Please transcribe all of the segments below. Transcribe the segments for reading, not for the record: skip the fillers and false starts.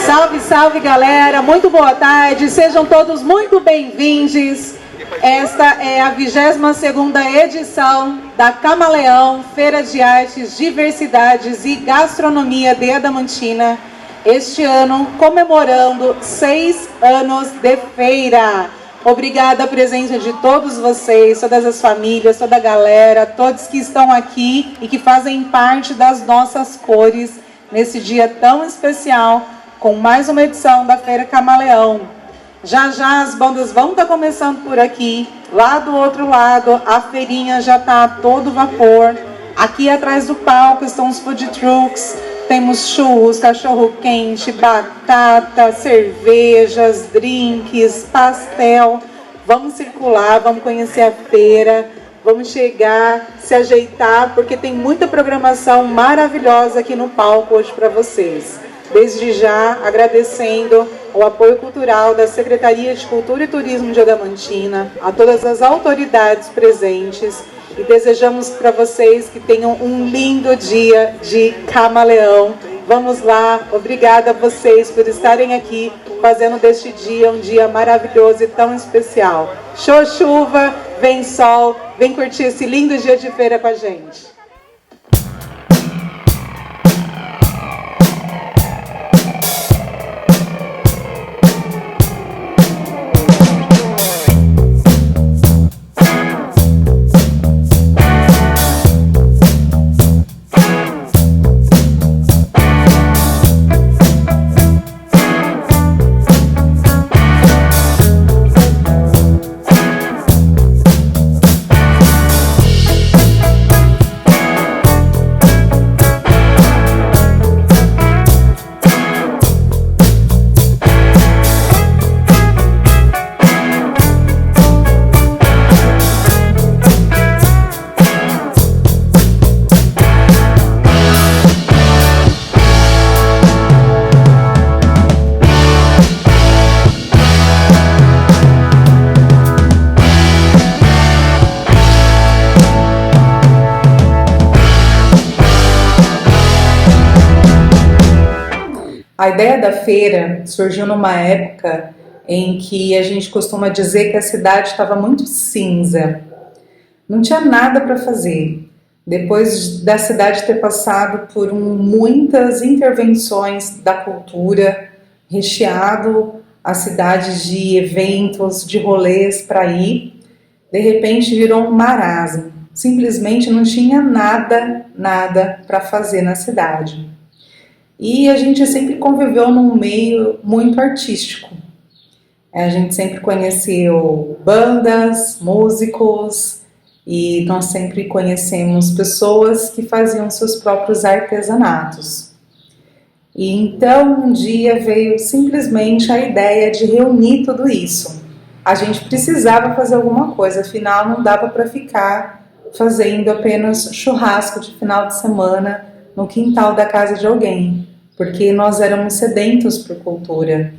Salve, salve galera, muito boa tarde, sejam todos muito bem-vindos. Esta é a 22ª edição da Camaleão, Feira de Artes, Diversidades e Gastronomia de Adamantina. Este ano comemorando 6 anos de feira. Obrigada a presença de todos vocês, todas as famílias, toda a galera, todos que estão aqui e que fazem parte das nossas cores nesse dia tão especial, com mais uma edição da Feira Camaleão. Já já as bandas vão estar começando por aqui, lá do outro lado a feirinha já está a todo vapor. Aqui atrás do palco estão os food trucks, temos churros, cachorro quente, batata, cervejas, drinks, pastel. Vamos circular, vamos conhecer a feira, vamos chegar, se ajeitar, porque tem muita programação maravilhosa aqui no palco hoje para vocês. Desde já, agradecendo o apoio cultural da Secretaria de Cultura e Turismo de Adamantina, a todas as autoridades presentes, e desejamos para vocês que tenham um lindo dia de Camaleão. Vamos lá, obrigada a vocês por estarem aqui, fazendo deste dia um dia maravilhoso e tão especial. Show chuva, vem sol, vem curtir esse lindo dia de feira com a gente. A ideia da feira surgiu numa época em que a gente costuma dizer que a cidade estava muito cinza. Não tinha nada para fazer. Depois da cidade ter passado por muitas intervenções da cultura, recheado a cidade de eventos, de rolês para ir, de repente virou um marasmo. Simplesmente não tinha nada para fazer na cidade. E a gente sempre conviveu num meio muito artístico. A gente sempre conheceu bandas, músicos, e nós sempre conhecemos pessoas que faziam seus próprios artesanatos. E então um dia veio simplesmente a ideia de reunir tudo isso. A gente precisava fazer alguma coisa, afinal não dava para ficar fazendo apenas churrasco de final de semana no quintal da casa de alguém. Porque nós éramos sedentos por cultura,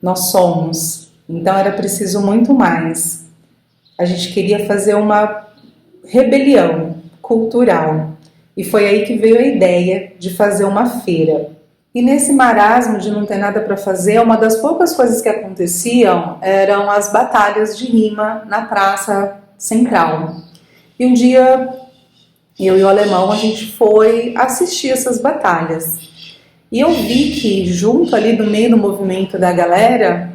nós somos, então era preciso muito mais. A gente queria fazer uma rebelião cultural, e foi aí que veio a ideia de fazer uma feira. E nesse marasmo de não ter nada para fazer, uma das poucas coisas que aconteciam eram as batalhas de rima na praça central. E um dia, eu e o alemão, a gente foi assistir essas batalhas. E eu vi que junto ali no meio do movimento da galera,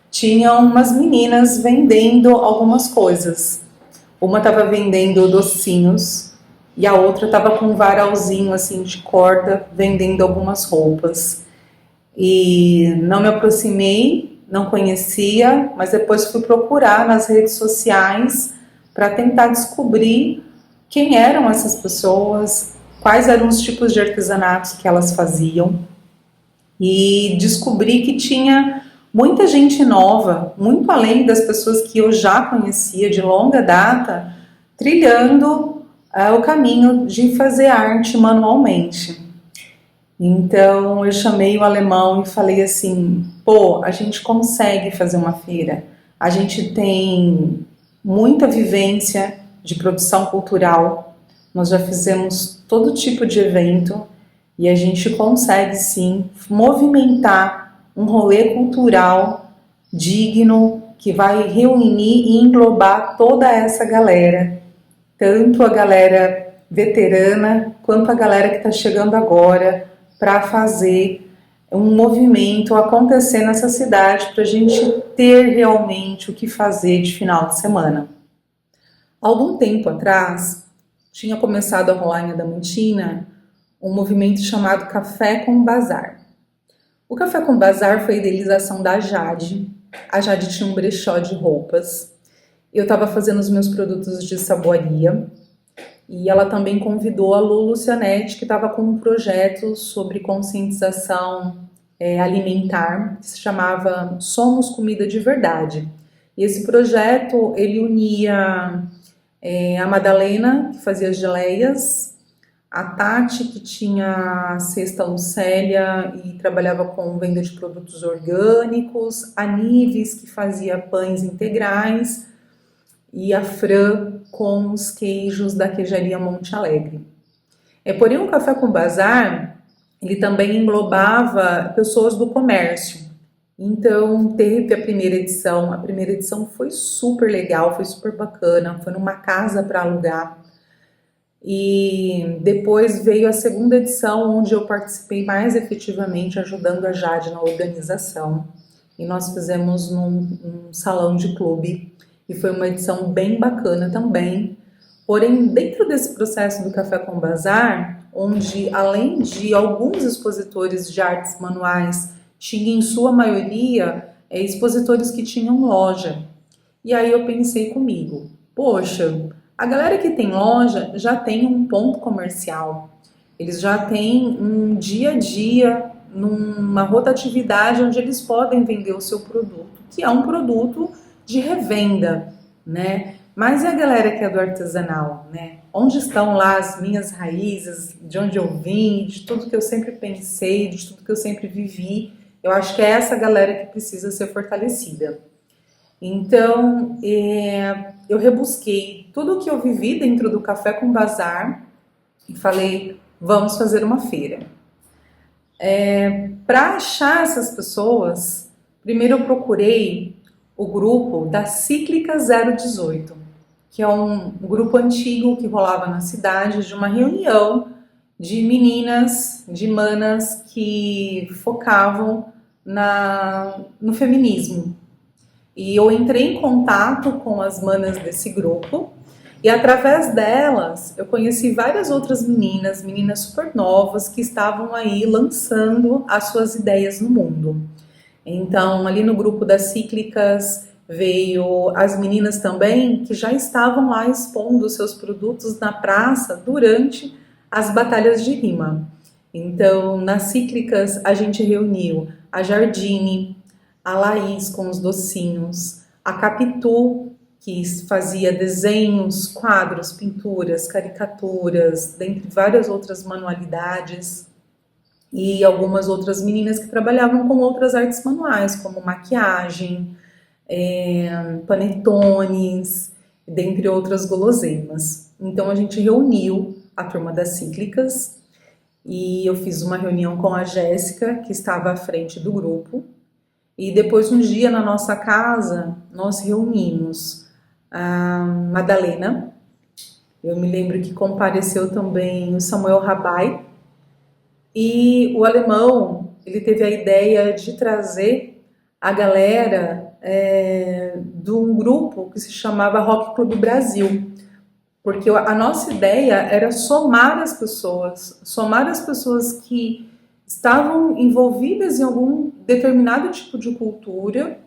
tinham umas meninas vendendo algumas coisas. Uma estava vendendo docinhos e a outra estava com um varalzinho assim de corda vendendo algumas roupas. E não me aproximei, não conhecia, mas depois fui procurar nas redes sociais para tentar descobrir quem eram essas pessoas, quais eram os tipos de artesanatos que elas faziam, e descobri que tinha muita gente nova, muito além das pessoas que eu já conhecia de longa data, trilhando o caminho de fazer arte manualmente. Então eu chamei o alemão e falei assim, pô, a gente consegue fazer uma feira, a gente tem muita vivência de produção cultural, nós já fizemos todo tipo de evento e a gente consegue sim movimentar um rolê cultural digno que vai reunir e englobar toda essa galera, tanto a galera veterana quanto a galera que está chegando agora, para fazer um movimento acontecer nessa cidade para a gente ter realmente o que fazer de final de semana. Algum tempo atrás, tinha começado a rolar em Adamantina um movimento chamado Café com Bazar. O Café com Bazar foi a idealização da Jade. A Jade tinha um brechó de roupas. Eu estava fazendo os meus produtos de saboaria e ela também convidou a Lu Lucianetti, que estava com um projeto sobre conscientização alimentar, que se chamava Somos Comida de Verdade. E esse projeto, ele unia a Madalena, que fazia as geleias, a Tati, que tinha a Cesta Lucélia e trabalhava com venda de produtos orgânicos, a Nives, que fazia pães integrais, e a Fran com os queijos da queijaria Monte Alegre. Porém, o Café com Bazar, ele também englobava pessoas do comércio. Então, teve a primeira edição foi super legal, foi super bacana, foi numa casa para alugar. E depois veio a segunda edição, onde eu participei mais efetivamente, ajudando a Jade na organização. E nós fizemos num salão de clube, e foi uma edição bem bacana também. Porém, dentro desse processo do Café com Bazar, onde além de alguns expositores de artes manuais, tinha em sua maioria expositores que tinham loja. E aí eu pensei comigo, poxa, a galera que tem loja já tem um ponto comercial, eles já têm um dia a dia, numa rotatividade onde eles podem vender o seu produto, que é um produto de revenda, né? Mas e a galera que é do artesanal, né? Onde estão lá as minhas raízes, de onde eu vim, de tudo que eu sempre pensei, de tudo que eu sempre vivi? Eu acho que é essa galera que precisa ser fortalecida. Então, eu rebusquei tudo o que eu vivi dentro do Café com Bazar e falei, vamos fazer uma feira. Para achar essas pessoas, primeiro eu procurei o grupo da Cíclica 018, que é um grupo antigo que rolava na cidade, de uma reunião de meninas, de manas que focavam no feminismo. E eu entrei em contato com as manas desse grupo e através delas eu conheci várias outras meninas super novas que estavam aí lançando as suas ideias no mundo. Então, ali no grupo das Cíclicas veio as meninas também que já estavam lá expondo seus produtos na praça durante as batalhas de rima. Então, nas Cíclicas a gente reuniu a Jardine, a Laís com os docinhos, a Capitu, que fazia desenhos, quadros, pinturas, caricaturas, dentre várias outras manualidades, e algumas outras meninas que trabalhavam com outras artes manuais, como maquiagem, panetones, dentre outras guloseimas. Então a gente reuniu a turma das Cíclicas e eu fiz uma reunião com a Jéssica, que estava à frente do grupo, e depois um dia na nossa casa nós reunimos a Madalena, eu me lembro que compareceu também o Samuel Rabai, e o alemão, ele teve a ideia de trazer a galera de um grupo que se chamava Rock Clube Brasil, porque a nossa ideia era somar as pessoas que estavam envolvidas em algum determinado tipo de cultura,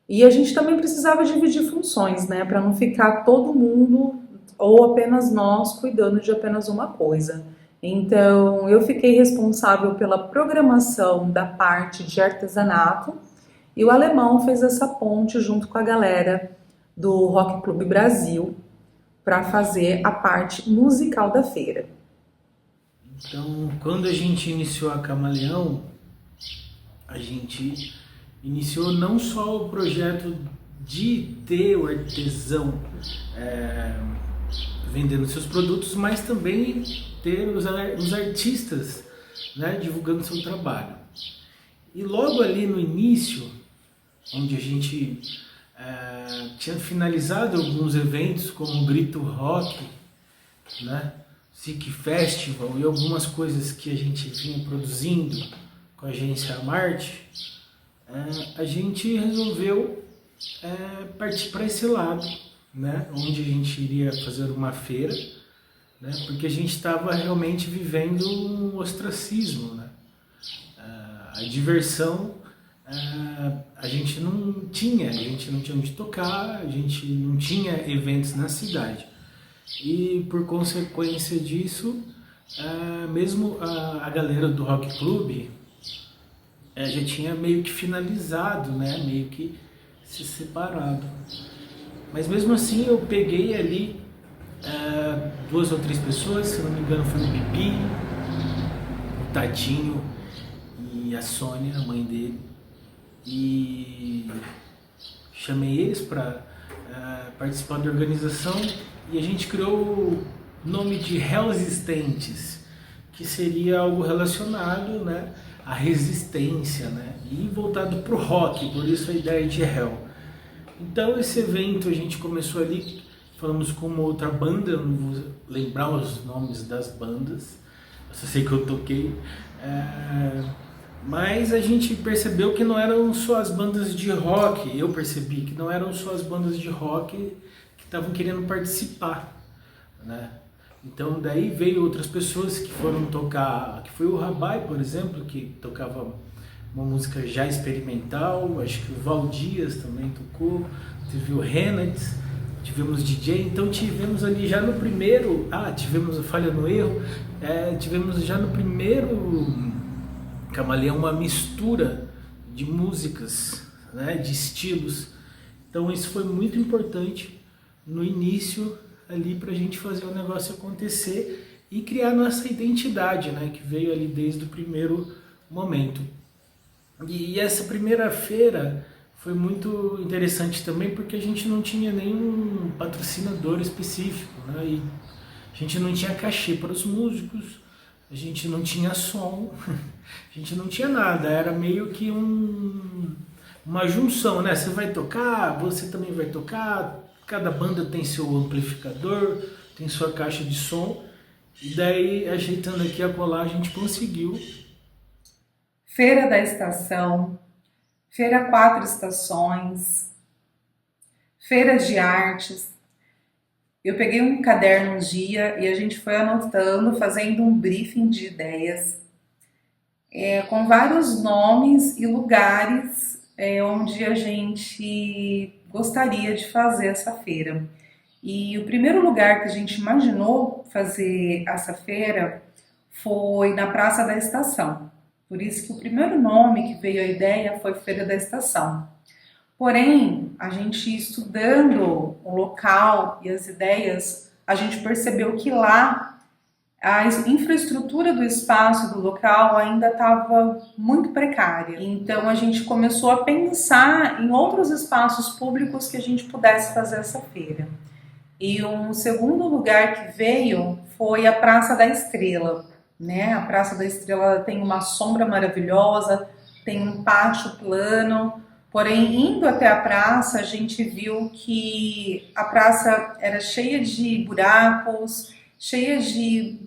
e a gente também precisava dividir funções, né, para não ficar todo mundo ou apenas nós cuidando de apenas uma coisa. Então, eu fiquei responsável pela programação da parte de artesanato e o alemão fez essa ponte junto com a galera do Rock Clube Brasil para fazer a parte musical da feira. Então, quando a gente iniciou a Camaleão, a gente iniciou não só o projeto de ter o artesão vendendo seus produtos, mas também ter os artistas, né, divulgando seu trabalho. E logo ali no início, onde a gente tinha finalizado alguns eventos como o Grito Rock, né? SIC Festival e algumas coisas que a gente vinha produzindo com a agência Marte, a gente resolveu partir para esse lado, né? Onde a gente iria fazer uma feira, né? Porque a gente estava realmente vivendo um ostracismo, né? A diversão a gente não tinha onde tocar, a gente não tinha eventos na cidade. E por consequência disso, mesmo a galera do Rock Club já tinha meio que finalizado, né? Meio que se separado. Mas mesmo assim eu peguei ali 2 ou 3 pessoas, se não me engano foi o Bibi, o Tadinho e a Sônia, a mãe dele, e chamei eles para participar da organização e a gente criou o nome de Resistentes, que seria algo relacionado, né, à resistência, né, e voltado para o rock, por isso a ideia de Hell. Então esse evento a gente começou ali, falamos com uma outra banda, eu não vou lembrar os nomes das bandas, eu só sei que eu toquei, mas a gente percebeu que não eram só as bandas de rock, eu percebi que não eram só as bandas de rock que estavam querendo participar, né? Então daí veio outras pessoas que foram tocar, que foi o Rabai, por exemplo, que tocava uma música já experimental, acho que o Val Dias também tocou, teve o Renato, tivemos DJ, então tivemos ali já no primeiro, tivemos a Falha no Erro, tivemos já no primeiro Camaleão uma mistura de músicas, né, de estilos. Então isso foi muito importante no início ali para a gente fazer o negócio acontecer e criar nossa identidade, né, que veio ali desde o primeiro momento. E essa primeira feira foi muito interessante também porque a gente não tinha nenhum patrocinador específico, né, e a gente não tinha cachê para os músicos, a gente não tinha som, a gente não tinha nada, era meio que uma junção, né? Você vai tocar, você também vai tocar, cada banda tem seu amplificador, tem sua caixa de som, e daí, ajeitando aqui a colar, a gente conseguiu. Feira da Estação, Feira 4 Estações, Feira de Artes. Eu peguei um caderno um dia e a gente foi anotando, fazendo um briefing de ideias, com vários nomes e lugares onde a gente gostaria de fazer essa feira. E o primeiro lugar que a gente imaginou fazer essa feira foi na Praça da Estação. Por isso que o primeiro nome que veio a ideia foi Feira da Estação. Porém, a gente estudando o local e as ideias, a gente percebeu que lá a infraestrutura do espaço do local ainda estava muito precária. Então a gente começou a pensar em outros espaços públicos que a gente pudesse fazer essa feira. E um segundo lugar que veio foi a Praça da Estrela, né? A Praça da Estrela tem uma sombra maravilhosa, tem um pátio plano. Porém, indo até a praça, a gente viu que a praça era cheia de buracos, cheia de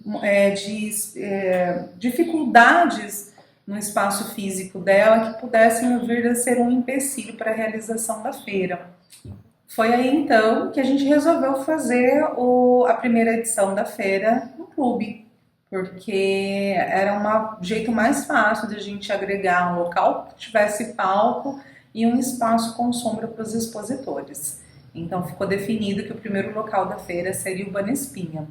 dificuldades no espaço físico dela que pudessem vir a ser um empecilho para a realização da feira. Foi aí então que a gente resolveu fazer a primeira edição da feira no clube, porque era um jeito mais fácil de a gente agregar um local que tivesse palco e um espaço com sombra para os expositores. Então ficou definido que o primeiro local da feira seria o Banespinha.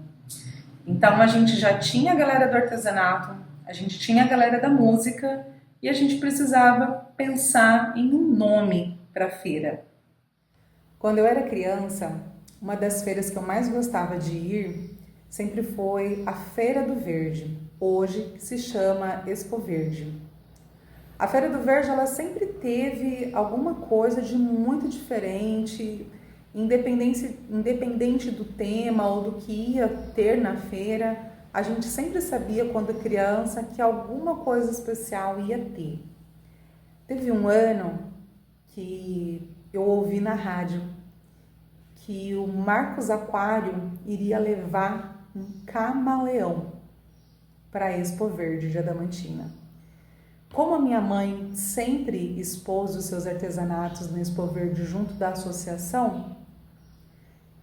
Então a gente já tinha a galera do artesanato, a gente tinha a galera da música e a gente precisava pensar em um nome para a feira. Quando eu era criança, uma das feiras que eu mais gostava de ir sempre foi a Feira do Verde, hoje se chama Expo Verde. A Feira do Verde ela sempre teve alguma coisa de muito diferente, independente do tema ou do que ia ter na feira, a gente sempre sabia quando criança que alguma coisa especial ia ter. Teve um ano que eu ouvi na rádio que o Marcos Aquário iria levar um camaleão para a Expo Verde de Adamantina. Como a minha mãe sempre expôs os seus artesanatos na Expo Verde junto da associação,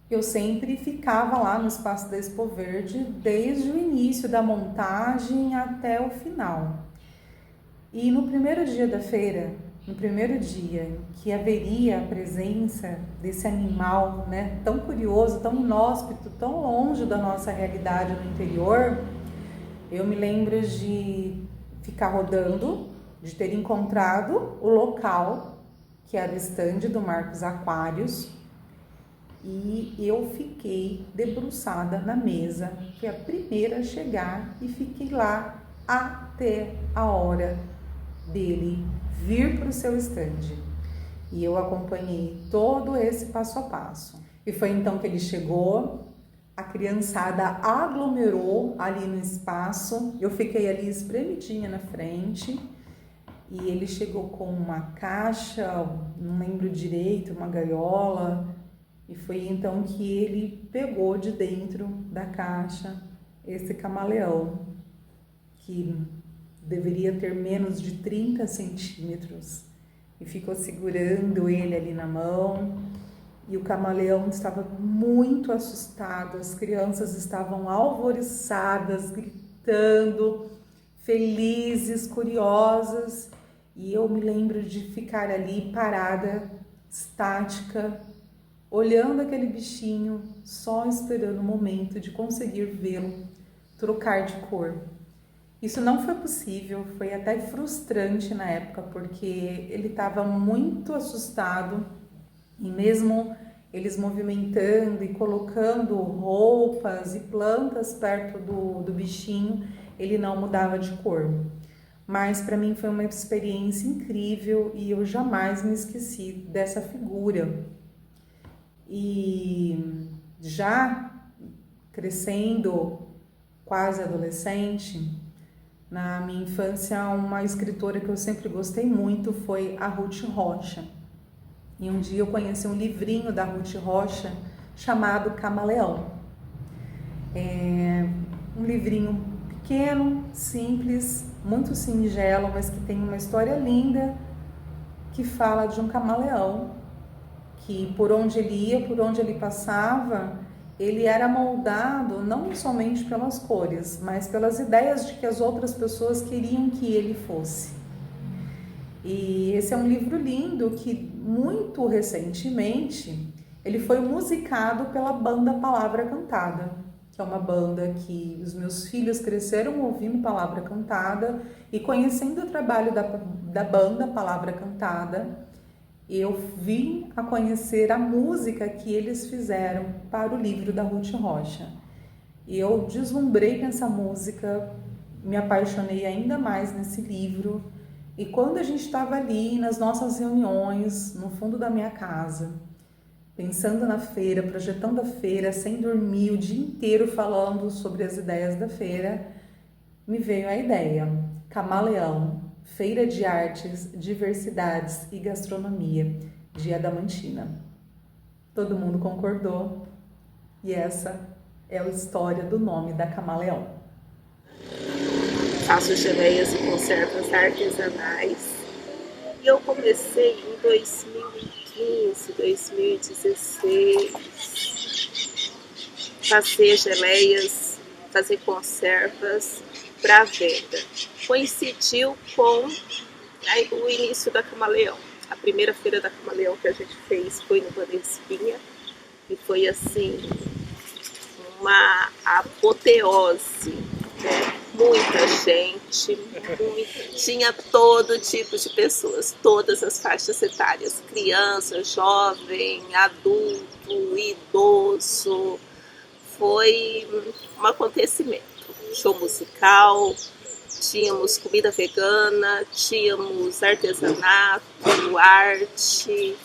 eu sempre ficava lá no espaço da Expo Verde desde o início da montagem até o final. E no primeiro dia da feira, no primeiro dia que haveria a presença desse animal, né, tão curioso, tão inóspito, tão longe da nossa realidade no interior, eu me lembro de ficar rodando, de ter encontrado o local, que era o estande do Marcos Aquários, e eu fiquei debruçada na mesa, fui a primeira a chegar e fiquei lá até a hora dele vir para o seu estande. E eu acompanhei todo esse passo a passo. E foi então que ele chegou, a criançada aglomerou ali no espaço, eu fiquei ali espremidinha na frente, e ele chegou com uma caixa, não lembro direito, uma gaiola, e foi então que ele pegou de dentro da caixa esse camaleão, que deveria ter menos de 30 centímetros, e ficou segurando ele ali na mão, e o camaleão estava muito assustado, as crianças estavam alvoroçadas, gritando, felizes, curiosas, e eu me lembro de ficar ali parada, estática, olhando aquele bichinho, só esperando o momento de conseguir vê-lo trocar de cor. Isso não foi possível, foi até frustrante na época, porque ele estava muito assustado, e mesmo eles movimentando e colocando roupas e plantas perto do bichinho, ele não mudava de cor. Mas para mim foi uma experiência incrível e eu jamais me esqueci dessa figura. E já crescendo, quase adolescente, na minha infância, uma escritora que eu sempre gostei muito foi a Ruth Rocha. E um dia eu conheci um livrinho da Ruth Rocha chamado Camaleão. É um livrinho pequeno, simples, muito singelo, mas que tem uma história linda, que fala de um camaleão que por onde ele ia, por onde ele passava, ele era moldado não somente pelas cores, mas pelas ideias de que as outras pessoas queriam que ele fosse. E esse é um livro lindo que muito recentemente ele foi musicado pela banda Palavra Cantada, que é uma banda que os meus filhos cresceram ouvindo Palavra Cantada, e conhecendo o trabalho da banda Palavra Cantada, eu vim a conhecer a música que eles fizeram para o livro da Ruth Rocha. E eu deslumbrei com essa música, me apaixonei ainda mais nesse livro. E quando a gente estava ali nas nossas reuniões, no fundo da minha casa, pensando na feira, projetando a feira, sem dormir, o dia inteiro falando sobre as ideias da feira, me veio a ideia: Camaleão, Feira de Artes, Diversidades e Gastronomia de Adamantina. Todo mundo concordou, e essa é a história do nome da Camaleão. Faço geleias e conservas artesanais. E eu comecei em 2015, 2016, fazer geleias, fazer conservas para venda. Coincidiu com o início da Camaleão. A primeira feira da Camaleão que a gente fez foi no Banespinha, e foi assim uma apoteose, né? Muita gente, tinha todo tipo de pessoas, todas as faixas etárias, criança, jovem, adulto, idoso. Foi um acontecimento. Show musical, tínhamos comida vegana, tínhamos artesanato, arte,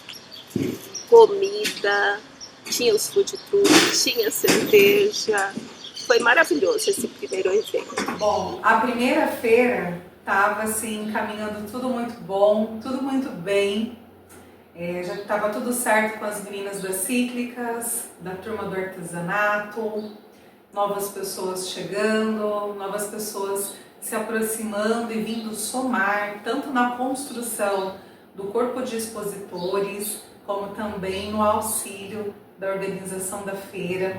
comida, tinha os food trucks, tinha cerveja. Foi maravilhoso esse primeiro evento. Bom, a primeira feira Tava assim, caminhando tudo muito bom, tudo muito bem. Já estava tudo certo com as meninas das cíclicas, da turma do artesanato, novas pessoas chegando, novas pessoas se aproximando e vindo somar, tanto na construção do corpo de expositores, como também no auxílio da organização da feira.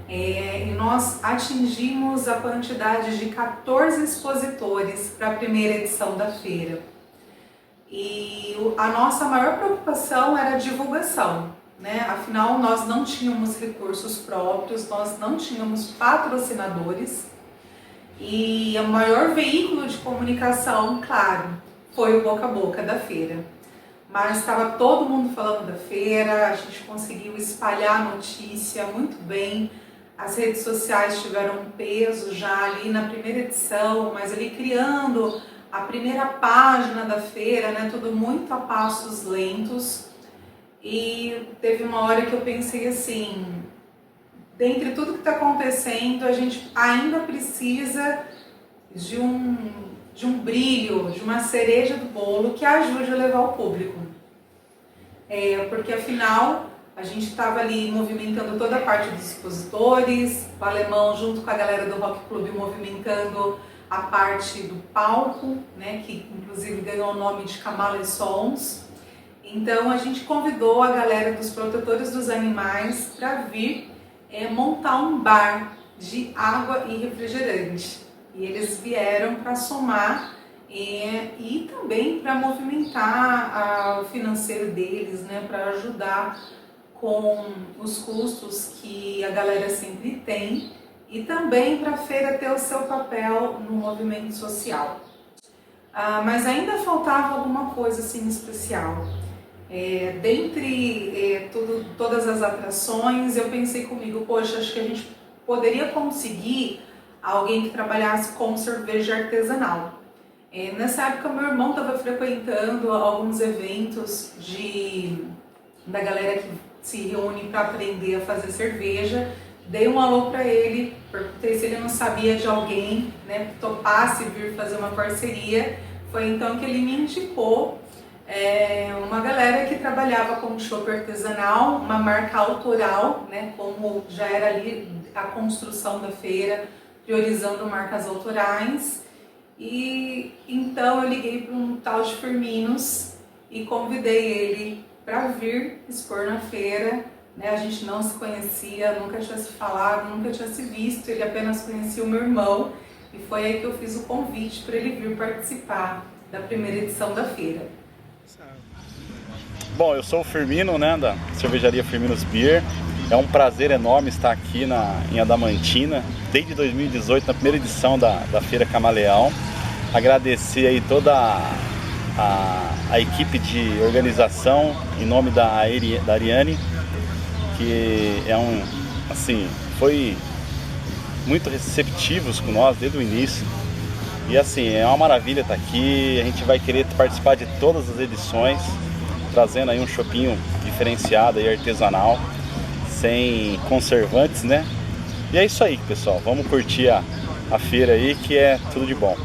E nós atingimos a quantidade de 14 expositores para a primeira edição da feira. E a nossa maior preocupação era a divulgação, né? Afinal, nós não tínhamos recursos próprios, nós não tínhamos patrocinadores, e o maior veículo de comunicação, claro, foi o boca a boca da feira. Mas estava todo mundo falando da feira, a gente conseguiu espalhar a notícia muito bem. As redes sociais tiveram um peso já ali na primeira edição, mas ali criando a primeira página da feira, né, tudo muito a passos lentos. E teve uma hora que eu pensei assim, dentre tudo que está acontecendo, a gente ainda precisa de um brilho, de uma cereja do bolo que ajude a levar o público. Porque afinal, a gente estava ali movimentando toda a parte dos expositores, o Alemão junto com a galera do Rock Club movimentando a parte do palco, né, que inclusive ganhou o nome de Kamala e Sons. Então a gente convidou a galera dos protetores dos animais para vir montar um bar de água e refrigerante. E eles vieram para somar e também para movimentar o financeiro deles, né, para ajudar com os custos que a galera sempre tem e também para a feira ter o seu papel no movimento social. Mas ainda faltava alguma coisa assim especial. Dentre todas as atrações, eu pensei comigo, poxa, acho que a gente poderia conseguir alguém que trabalhasse com cerveja artesanal. Nessa época, meu irmão estava frequentando alguns eventos da galera que se reúne para aprender a fazer cerveja. Dei um alô para ele, perguntei se ele não sabia de alguém, né, que topasse vir fazer uma parceria. Foi então que ele me indicou uma galera que trabalhava com chopp artesanal, uma marca autoral, né, como já era ali a construção da feira, priorizando marcas autorais. E então eu liguei para um tal de Firminos e convidei ele para vir expor na feira. Né, a gente não se conhecia, nunca tinha se falado, nunca tinha se visto, ele apenas conhecia o meu irmão, e foi aí que eu fiz o convite para ele vir participar da primeira edição da feira. Bom, eu sou o Firmino, né, da cervejaria Firminos Beer. É um prazer enorme estar aqui em Adamantina, desde 2018, na primeira edição da Feira Camaleão. Agradecer aí toda a equipe de organização, em nome da Ariane, que foi muito receptivos com nós desde o início. E assim, é uma maravilha estar aqui, a gente vai querer participar de todas as edições, trazendo aí um choppinho diferenciado e artesanal, sem conservantes, né? E é isso aí, pessoal, vamos curtir a feira aí, que é tudo de bom.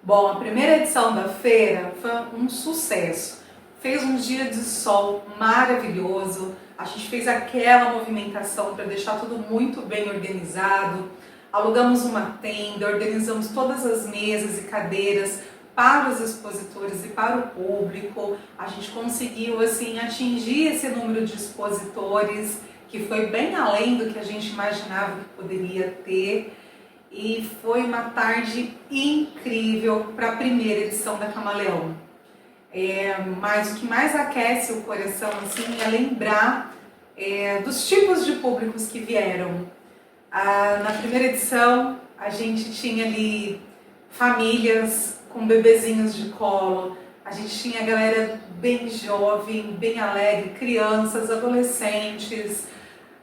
Bom, a primeira edição da feira foi um sucesso. Fez um dia de sol maravilhoso, a gente fez aquela movimentação para deixar tudo muito bem organizado, alugamos uma tenda, organizamos todas as mesas e cadeiras para os expositores e para o público. A gente conseguiu assim atingir esse número de expositores, que foi bem além do que a gente imaginava que poderia ter. E foi uma tarde incrível para a primeira edição da Camaleão. Mas o que mais aquece o coração assim, é lembrar dos tipos de públicos que vieram. Na primeira edição, a gente tinha ali famílias com bebezinhos de colo, a gente tinha a galera bem jovem, bem alegre, crianças, adolescentes,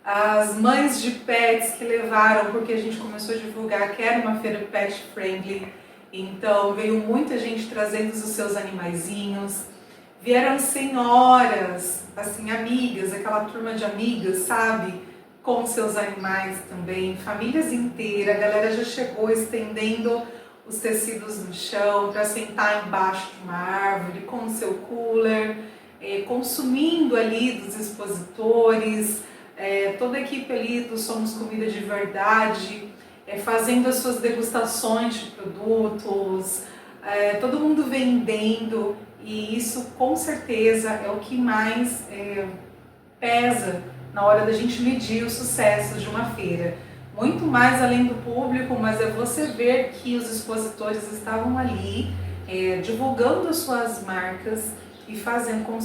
as mães de pets que levaram, porque a gente começou a divulgar que era uma feira pet friendly, então veio muita gente trazendo os seus animaizinhos, vieram senhoras, assim, amigas, aquela turma de amigas, sabe, com seus animais também, famílias inteiras, a galera já chegou estendendo os tecidos no chão, para sentar embaixo de uma árvore com o seu cooler, consumindo ali dos expositores, toda a equipe ali do Somos Comida de Verdade, fazendo as suas degustações de produtos, todo mundo vendendo, e isso com certeza é o que mais pesa na hora da gente medir o sucesso de uma feira. Muito mais além do público, mas é você ver que os expositores estavam ali divulgando as suas marcas e fazendo com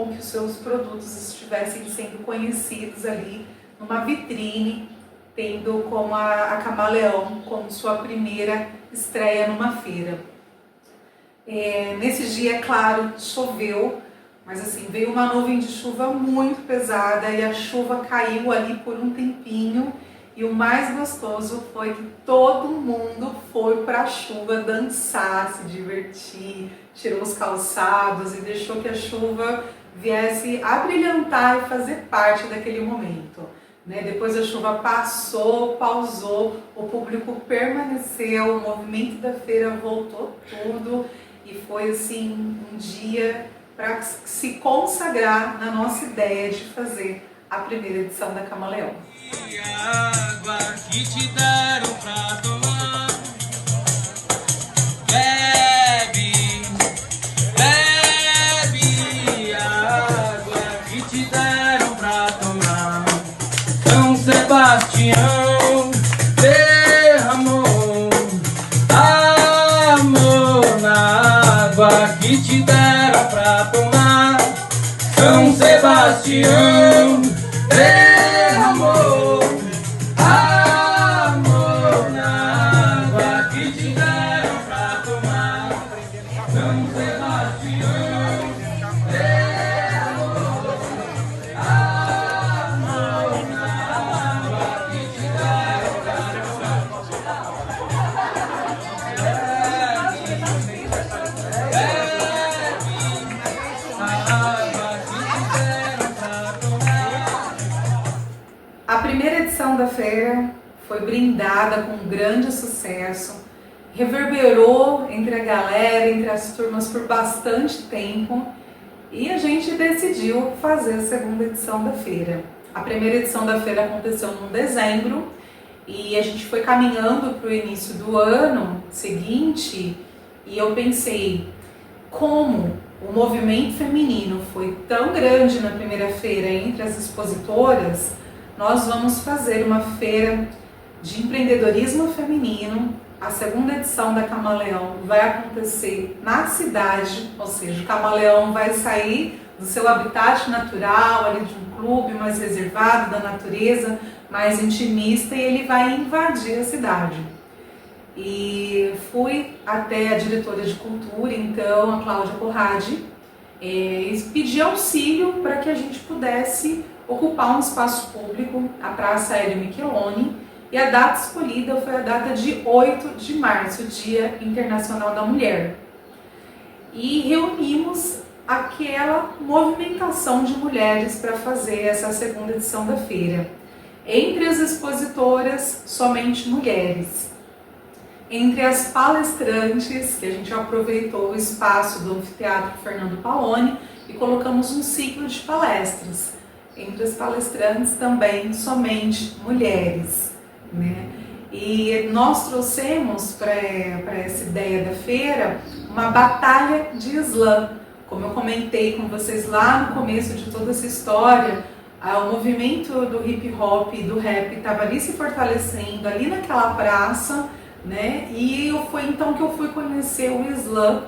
que os seus produtos estivessem sendo conhecidos ali numa vitrine, tendo como a Camaleão como sua primeira estreia numa feira. Nesse dia, é claro, choveu, mas assim, veio uma nuvem de chuva muito pesada e a chuva caiu ali por um tempinho. E o mais gostoso foi que todo mundo foi para a chuva dançar, se divertir, tirou os calçados e deixou que a chuva viesse a brilhantar e fazer parte daquele momento. Depois a chuva passou, pausou, o público permaneceu, o movimento da feira voltou tudo e foi assim um dia para se consagrar na nossa ideia de fazer a primeira edição da Camaleão. Água que te deram pra tomar, bebe, bebe a água que te deram pra tomar. São Sebastião derramou amor na água que te deram pra tomar. São Sebastião derramou amor na água que te deram pra tomar. São Sebastião derramou amor na água que te deram pra A primeira edição da feira foi brindada com um grande sucesso, reverberou entre a galera, entre as turmas por bastante tempo e a gente decidiu fazer a segunda edição da feira. A primeira edição da feira aconteceu em dezembro e a gente foi caminhando para o início do ano seguinte e eu pensei, como o movimento feminino foi tão grande na primeira feira entre as expositoras, nós vamos fazer uma feira de empreendedorismo feminino. A segunda edição da Camaleão vai acontecer na cidade, ou seja, o Camaleão vai sair do seu habitat natural, ali de um clube mais reservado, da natureza, mais intimista, e ele vai invadir a cidade. E fui até a diretora de cultura, então, a Cláudia Corradi, e pedi auxílio para que a gente pudesse ocupar um espaço público, a Praça Hélio Micheloni, e a data escolhida foi a data de 8 de março, Dia Internacional da Mulher. E reunimos aquela movimentação de mulheres para fazer essa segunda edição da feira. Entre as expositoras, somente mulheres. Entre as palestrantes, que a gente aproveitou o espaço do Anfiteatro Fernando Paloni e colocamos um ciclo de palestras. Entre as palestrantes também somente mulheres, E nós trouxemos para essa ideia da feira uma batalha de slam. Como eu comentei com vocês lá no começo de toda essa história, o movimento do hip hop e do rap estava ali se fortalecendo, ali naquela praça, E foi então que eu fui conhecer o slam,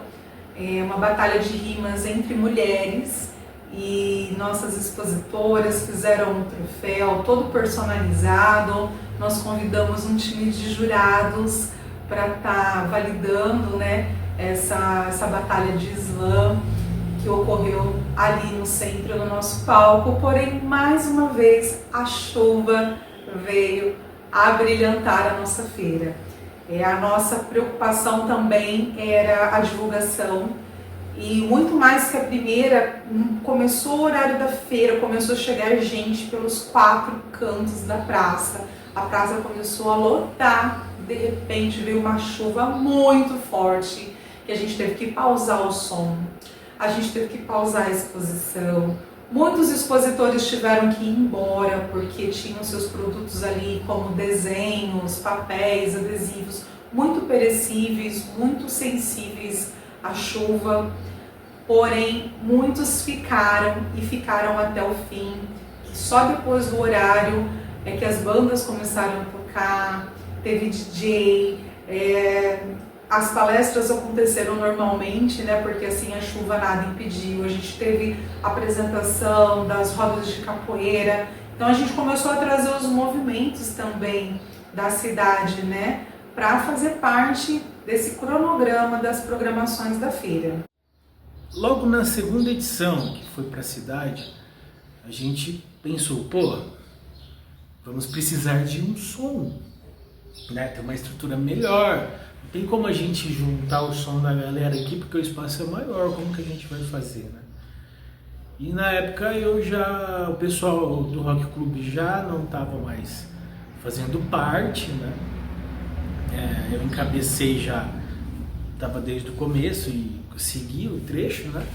uma batalha de rimas entre mulheres. E nossas expositoras fizeram um troféu todo personalizado. Nós convidamos um time de jurados para estar validando essa batalha de slam que ocorreu ali no centro do nosso palco. Porém, mais uma vez, a chuva veio a brilhantar a nossa feira. A nossa preocupação também era a divulgação. E muito mais que a primeira, começou o horário da feira, começou a chegar gente pelos 4 cantos da praça. A praça começou a lotar de repente veio uma chuva muito forte, que a gente teve que pausar o som, a gente teve que pausar a exposição. Muitos expositores tiveram que ir embora porque tinham seus produtos ali, como desenhos, papéis, adesivos, muito perecíveis, muito sensíveis à chuva. Porém, muitos ficaram e ficaram até o fim. Só depois do horário é que as bandas começaram a tocar, teve DJ, as palestras aconteceram normalmente, né? Porque assim a chuva nada impediu. A gente teve apresentação das rodas de capoeira. Então a gente começou a trazer os movimentos também da cidade, né? Para fazer parte desse cronograma das programações da feira. Logo na segunda edição, que foi para a cidade, a gente pensou, pô, vamos precisar de um som, né? Ter uma estrutura melhor. Não tem como a gente juntar o som da galera aqui porque o espaço é maior, como que a gente vai fazer, né? E na época o pessoal do Rock Club já não estava mais fazendo parte, né? Eu encabecei já, estava desde o começo e segui o trecho, né?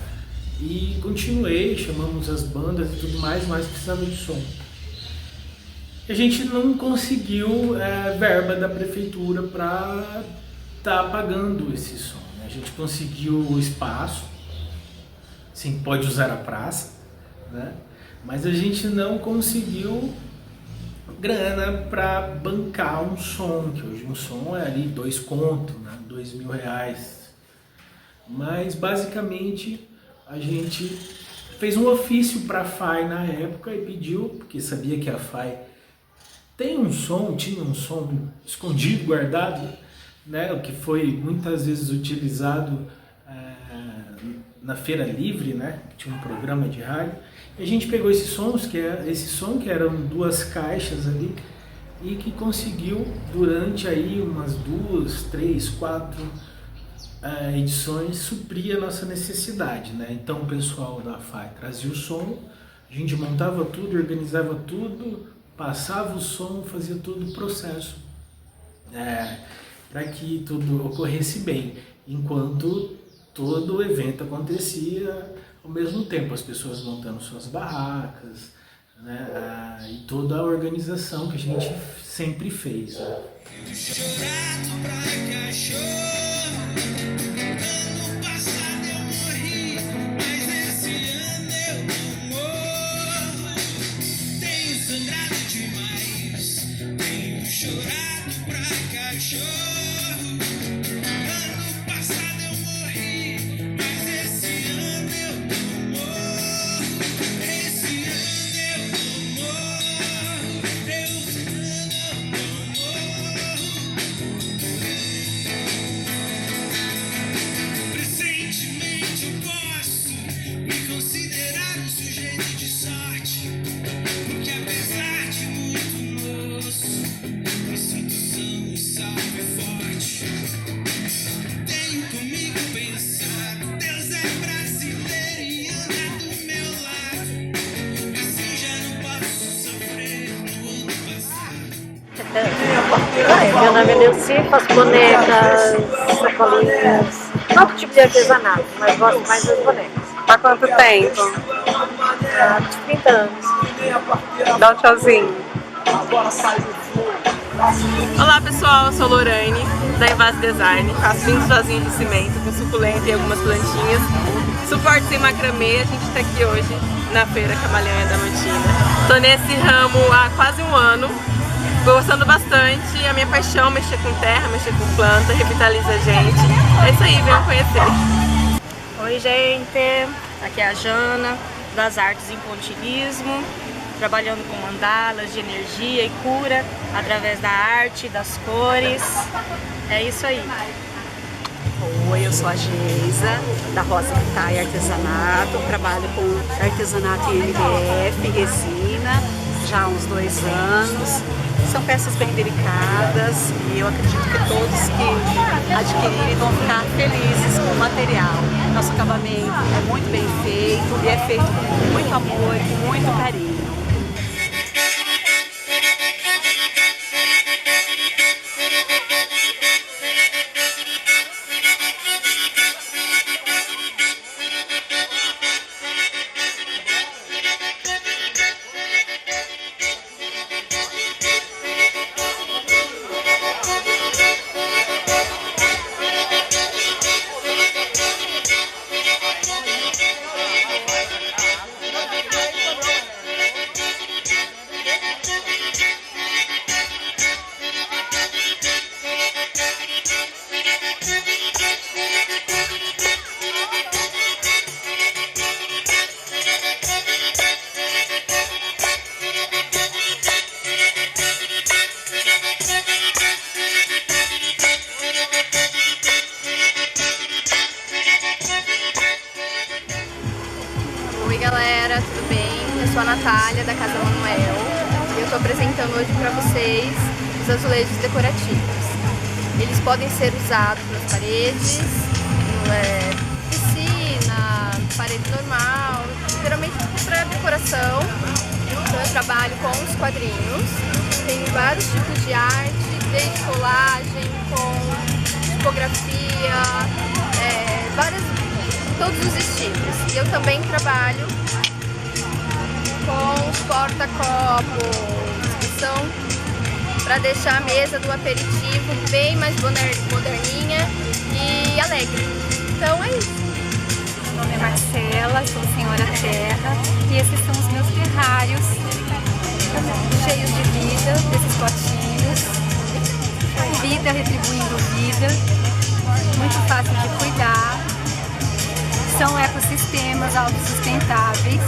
E continuei, chamamos as bandas e tudo mais, mas precisava de som. A gente não conseguiu verba da prefeitura para estar pagando esse som, né? A gente conseguiu o espaço, sim, pode usar a praça, né? Mas a gente não conseguiu grana para bancar um som, que hoje um som é ali 2 conto, né? R$2.000. Mas basicamente a gente fez um ofício para a FAI na época e pediu, porque sabia que a FAI tinha um som escondido, guardado, né? O que foi muitas vezes utilizado na Feira Livre, né? Tinha um programa de rádio. E a gente pegou esse som que eram 2 caixas ali e que conseguiu durante aí umas 2, 3, 4 edições suprir a nossa necessidade, né? Então o pessoal da FAI trazia o som, a gente montava tudo, organizava tudo, passava o som, fazia todo o processo para que tudo ocorresse bem, enquanto todo o evento acontecia ao mesmo tempo, as pessoas montando suas barracas, né? E toda a organização que a gente sempre fez, né? Meu nome é Nelci, faço bonecas, sacolinhas, todo tipo de artesanato, mas gosto mais das bonecas. Há quanto tempo? Há 30 anos. Dá um tchauzinho. Olá pessoal, eu sou Lorane, da Invase Design, faço lindos vasinhos de cimento com suculenta e algumas plantinhas. Suporte sem macramê, a gente está aqui hoje na Feira Camaleão em Adamantina. Estou nesse ramo há quase um ano. Estou gostando bastante, a minha paixão é mexer com terra, mexer com planta, revitaliza a gente. É isso aí, venham conhecer. Oi gente, aqui é a Jana, das artes em pontilhismo, trabalhando com mandalas de energia e cura através da arte, das cores. É isso aí. Oi, eu sou a Geisa, da Rosa Pitaia Artesanato, trabalho com artesanato em MDF, resina, já há uns 2 anos. São peças bem delicadas e eu acredito que todos que adquirirem vão ficar felizes com o material. Nosso acabamento é muito bem feito e é feito com muito amor e com muito carinho. Oi galera, tudo bem? Eu sou a Natália da Casa Manuel e eu estou apresentando hoje para vocês os azulejos decorativos. Eles podem ser usados nas paredes, piscina, parede normal, geralmente para decoração. Então eu trabalho com os quadrinhos, tenho vários tipos de arte, desde colagem, com tipografia, todos os estilos. E eu também trabalho com os porta-copos, que são para deixar a mesa do aperitivo bem mais moderninha e alegre. Então é isso. Meu nome é Marcela, sou senhora Terra e esses são os meus terrários cheios de vida, desses potinhos. Vida retribuindo vida, muito fácil de cuidar. São ecossistemas autossustentáveis,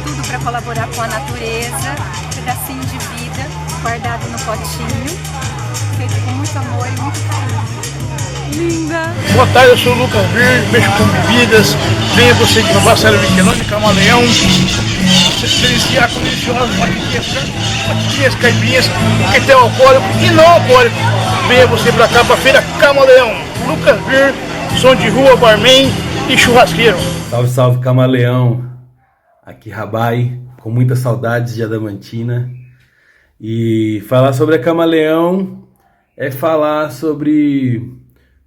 tudo para colaborar com a natureza, pedacinho de vida guardado no potinho, feito com muito amor e muito carinho. Linda! Boa tarde, eu sou o Lucas Verde, mexo com bebidas, venha você de Nova Série Miquelão de Camaleão, você se deliciar com deliciosas batitinhas, caipirinhas, que tem alcoólico e não alcoólico. Venha você pra cá, pra Feira Camaleão, Lucas Verde, som de rua, barman e churrasqueiro. Salve, salve Camaleão, aqui Rabai, com muitas saudades de Adamantina. E falar sobre a Camaleão é falar sobre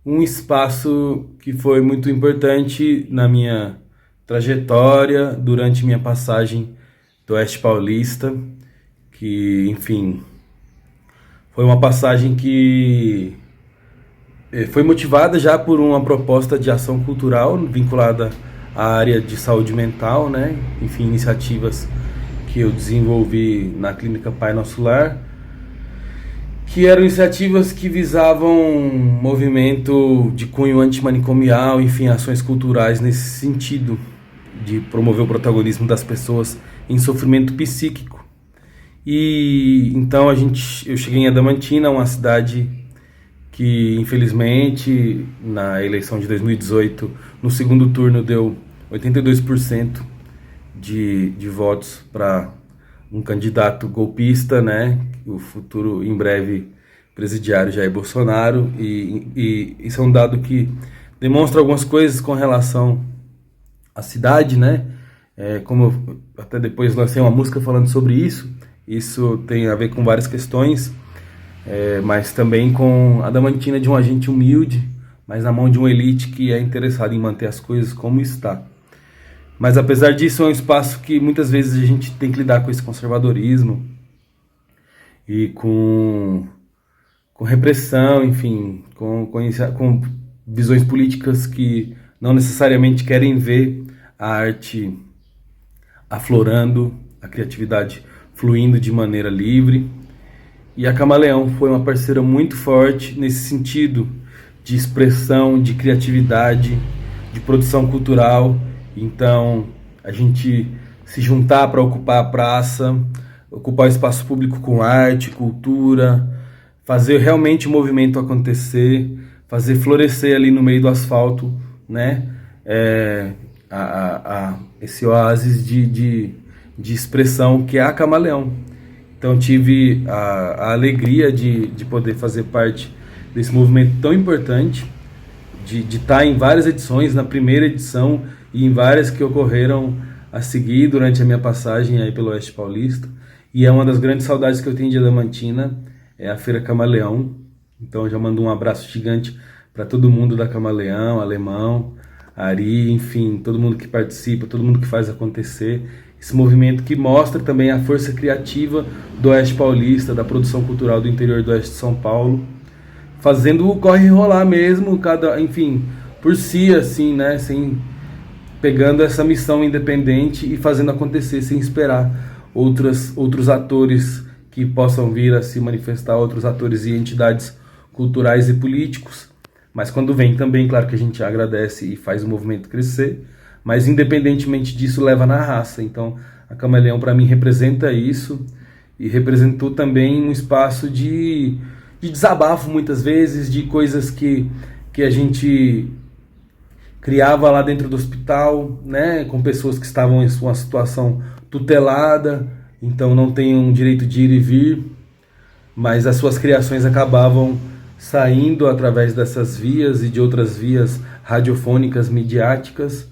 um espaço que foi muito importante na minha trajetória durante minha passagem do Oeste Paulista, que, enfim, foi uma passagem que foi motivada já por uma proposta de ação cultural vinculada à área de saúde mental, né? Enfim, iniciativas que eu desenvolvi na Clínica Pai Nosso Lar, que eram iniciativas que visavam um movimento de cunho antimanicomial, enfim, ações culturais nesse sentido, de promover o protagonismo das pessoas em sofrimento psíquico. E então eu cheguei em Adamantina, uma cidade que infelizmente na eleição de 2018, no segundo turno, deu 82% de votos para um candidato golpista, né? O futuro, em breve, presidiário Jair Bolsonaro. E isso é um dado que demonstra algumas coisas com relação à cidade, né? Como eu até depois lancei uma música falando sobre isso. Isso tem a ver com várias questões, mas também com a Adamantina de um agente humilde, mas na mão de uma elite que é interessada em manter as coisas como está. Mas apesar disso, é um espaço que muitas vezes a gente tem que lidar com esse conservadorismo e com repressão, enfim, com visões políticas que não necessariamente querem ver a arte aflorando, a criatividade fluindo de maneira livre. E a Camaleão foi uma parceira muito forte nesse sentido de expressão, de criatividade, de produção cultural. Então, a gente se juntar para ocupar a praça, ocupar o espaço público com arte, cultura, fazer realmente o movimento acontecer, fazer florescer ali no meio do asfalto, né? Esse oásis de expressão que é a Camaleão. Então tive a alegria de poder fazer parte desse movimento tão importante, de estar em várias edições, na primeira edição e em várias que ocorreram a seguir durante a minha passagem aí pelo Oeste Paulista. E é uma das grandes saudades que eu tenho de Adamantina, é a Feira Camaleão. Então eu já mando um abraço gigante para todo mundo da Camaleão, Alemão, Ari, enfim, todo mundo que participa, todo mundo que faz acontecer. Esse movimento que mostra também a força criativa do Oeste Paulista, da produção cultural do interior do Oeste de São Paulo, fazendo o corre rolar mesmo, enfim, por si, assim, né, pegando essa missão independente e fazendo acontecer, sem esperar outros atores que possam vir a se manifestar, outros atores e entidades culturais e políticos, Mas quando vem também, claro que a gente agradece e faz o movimento crescer, mas independentemente disso leva na raça. Então a Camaleão para mim representa isso e representou também um espaço de desabafo muitas vezes, de coisas que a gente criava lá dentro do hospital, né, com pessoas que estavam em uma situação tutelada, então não tem um direito de ir e vir, mas as suas criações acabavam saindo através dessas vias e de outras vias radiofônicas, midiáticas,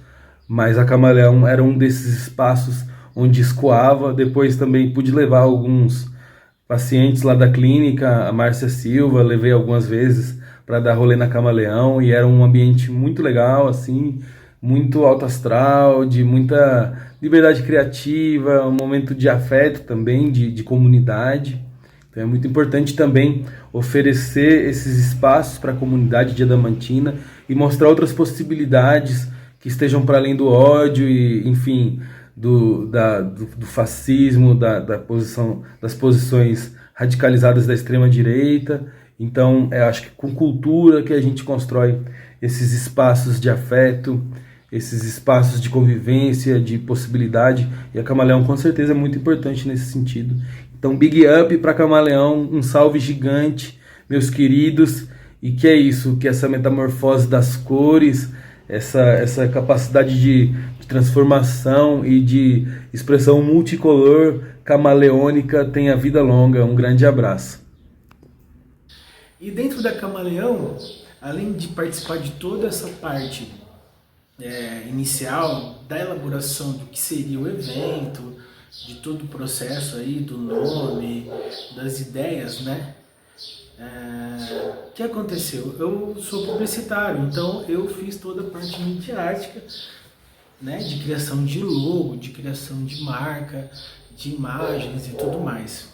mas a Camaleão era um desses espaços onde escoava. Depois também pude levar alguns pacientes lá da clínica, a Márcia Silva, levei algumas vezes para dar rolê na Camaleão, e era um ambiente muito legal, assim, muito alto astral, de muita liberdade criativa, um momento de afeto também, de comunidade. Então é muito importante também oferecer esses espaços para a comunidade de Adamantina e mostrar outras possibilidades que estejam para além do ódio e, enfim, do fascismo, das posições radicalizadas da extrema-direita. Então, eu acho que com cultura que a gente constrói esses espaços de afeto, esses espaços de convivência, de possibilidade, e a Camaleão com certeza é muito importante nesse sentido. Então, big up para Camaleão, um salve gigante, meus queridos, e que é isso, que essa metamorfose das cores, essa capacidade de transformação e de expressão multicolor, camaleônica, tenha vida longa. Um grande abraço. E dentro da Camaleão, além de participar de toda essa parte inicial da elaboração do que seria o evento, de todo o processo aí, do nome, das ideias, né? O que aconteceu? Eu sou publicitário, então eu fiz toda a parte midiática, né? De criação de logo, de criação de marca, de imagens e tudo mais.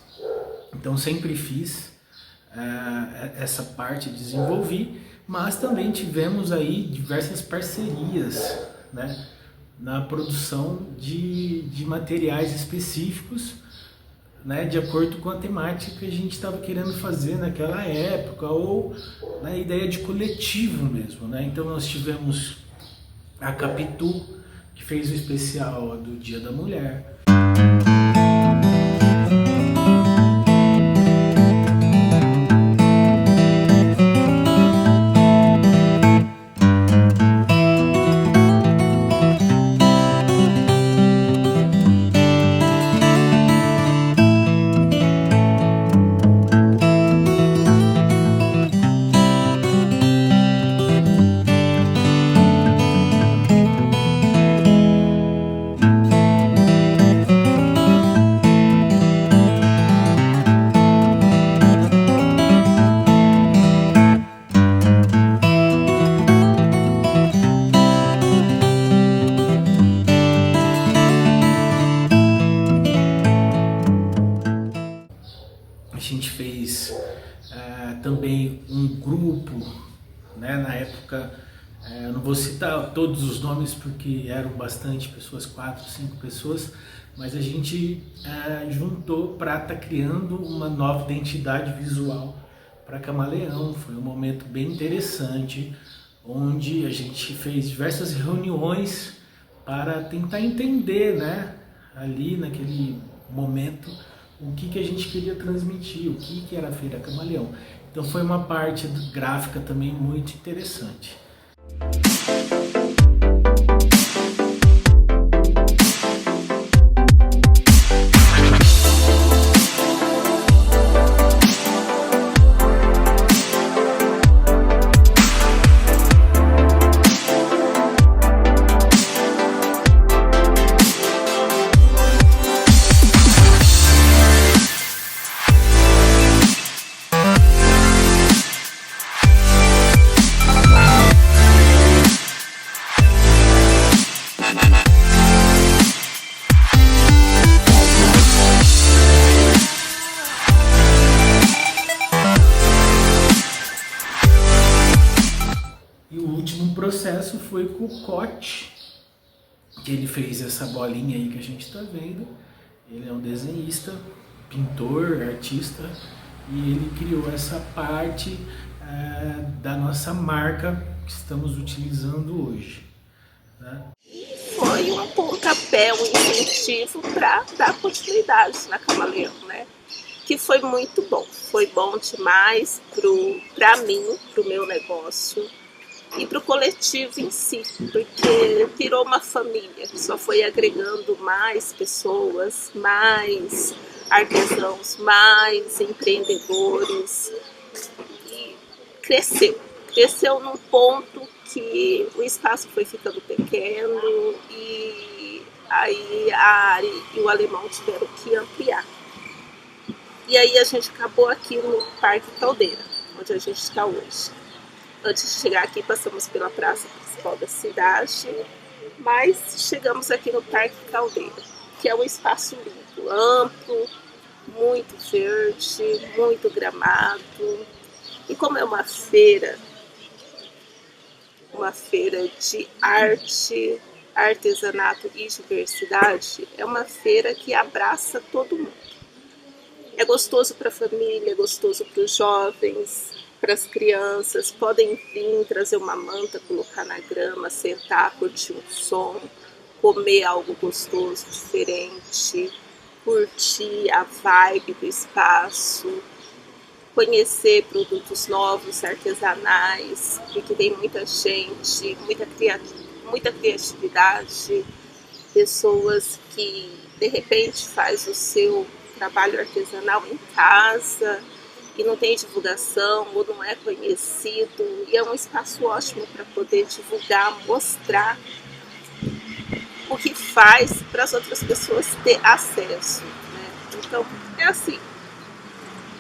Então sempre fiz essa parte, desenvolvi, mas também tivemos aí diversas parcerias, né? Na produção de materiais específicos, né, de acordo com a temática que a gente estava querendo fazer naquela época, ou na ideia de coletivo mesmo, né? Então nós tivemos a Capitu, que fez o especial do Dia da Mulher. Também um grupo, né, na época, eu não vou citar todos os nomes porque eram bastante pessoas, 4, 5 pessoas, mas a gente juntou para estar criando uma nova identidade visual para Camaleão. Foi um momento bem interessante, onde a gente fez diversas reuniões para tentar entender, né, ali naquele momento, o que a gente queria transmitir, o que era a Feira Camaleão. Então foi uma parte gráfica também muito interessante. Processo foi com o Cote, que ele fez essa bolinha aí que a gente está vendo. Ele é um desenhista, pintor, artista, e ele criou essa parte da nossa marca que estamos utilizando hoje, né? Foi um pontapé, um incentivo para dar continuidade na Camaleão, né? Que foi muito bom, foi bom demais para mim, para o meu negócio e para o coletivo em si, porque virou uma família, só foi agregando mais pessoas, mais artesãos, mais empreendedores e cresceu num ponto que o espaço foi ficando pequeno e aí a Ari e o Alemão tiveram que ampliar. E aí a gente acabou aqui no Parque Caldeira, onde a gente está hoje. Antes de chegar aqui, passamos pela praça principal da cidade, mas chegamos aqui no Parque Caldeira, que é um espaço limpo, amplo, muito verde, muito gramado. E como é uma feira de arte, artesanato e diversidade, é uma feira que abraça todo mundo. É gostoso para a família, é gostoso para os jovens, para as crianças. Podem vir, trazer uma manta, colocar na grama, sentar, curtir um som, comer algo gostoso, diferente, curtir a vibe do espaço, conhecer produtos novos, artesanais, porque tem muita gente, muita criatividade, pessoas que de repente faz o seu trabalho artesanal em casa e não tem divulgação ou não é conhecido, e é um espaço ótimo para poder divulgar, mostrar o que faz para as outras pessoas ter acesso, né? Então é assim,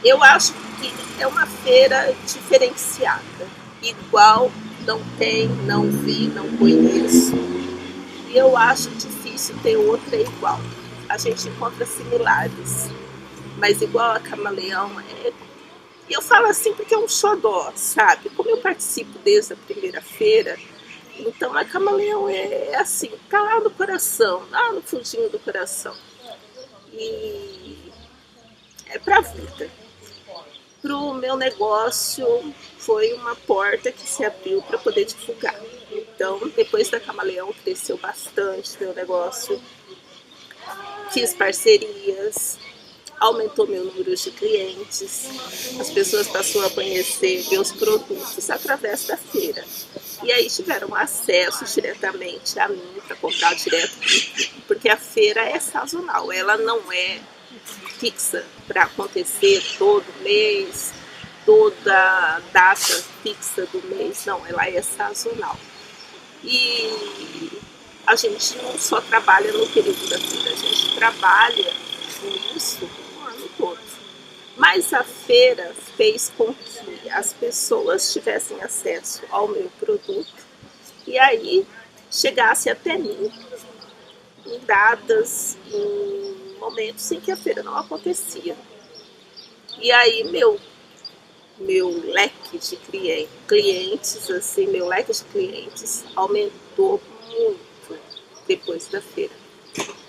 eu acho que é uma feira diferenciada, igual não tem, não vi, não conheço, e eu acho difícil ter outra igual. A gente encontra similares, mas igual a Camaleão e eu falo assim porque é um xodó, sabe? Como eu participo desde a primeira feira, então a Camaleão é assim, tá lá no coração, lá no fundinho do coração. E é pra vida. Pro meu negócio foi uma porta que se abriu para poder divulgar. Então, depois da Camaleão cresceu bastante meu negócio. Fiz parcerias, aumentou meu número de clientes, as pessoas passaram a conhecer meus produtos através da feira. E aí tiveram acesso diretamente a mim para comprar direto, porque a feira é sazonal, ela não é fixa para acontecer todo mês, toda data fixa do mês, não, ela é sazonal. E a gente não só trabalha no período da feira, a gente trabalha com isso o ano todo. Mas a feira fez com que as pessoas tivessem acesso ao meu produto e aí chegasse até mim em datas, em momentos em que a feira não acontecia. E aí meu leque de clientes, assim, meu leque de clientes aumentou muito depois da feira.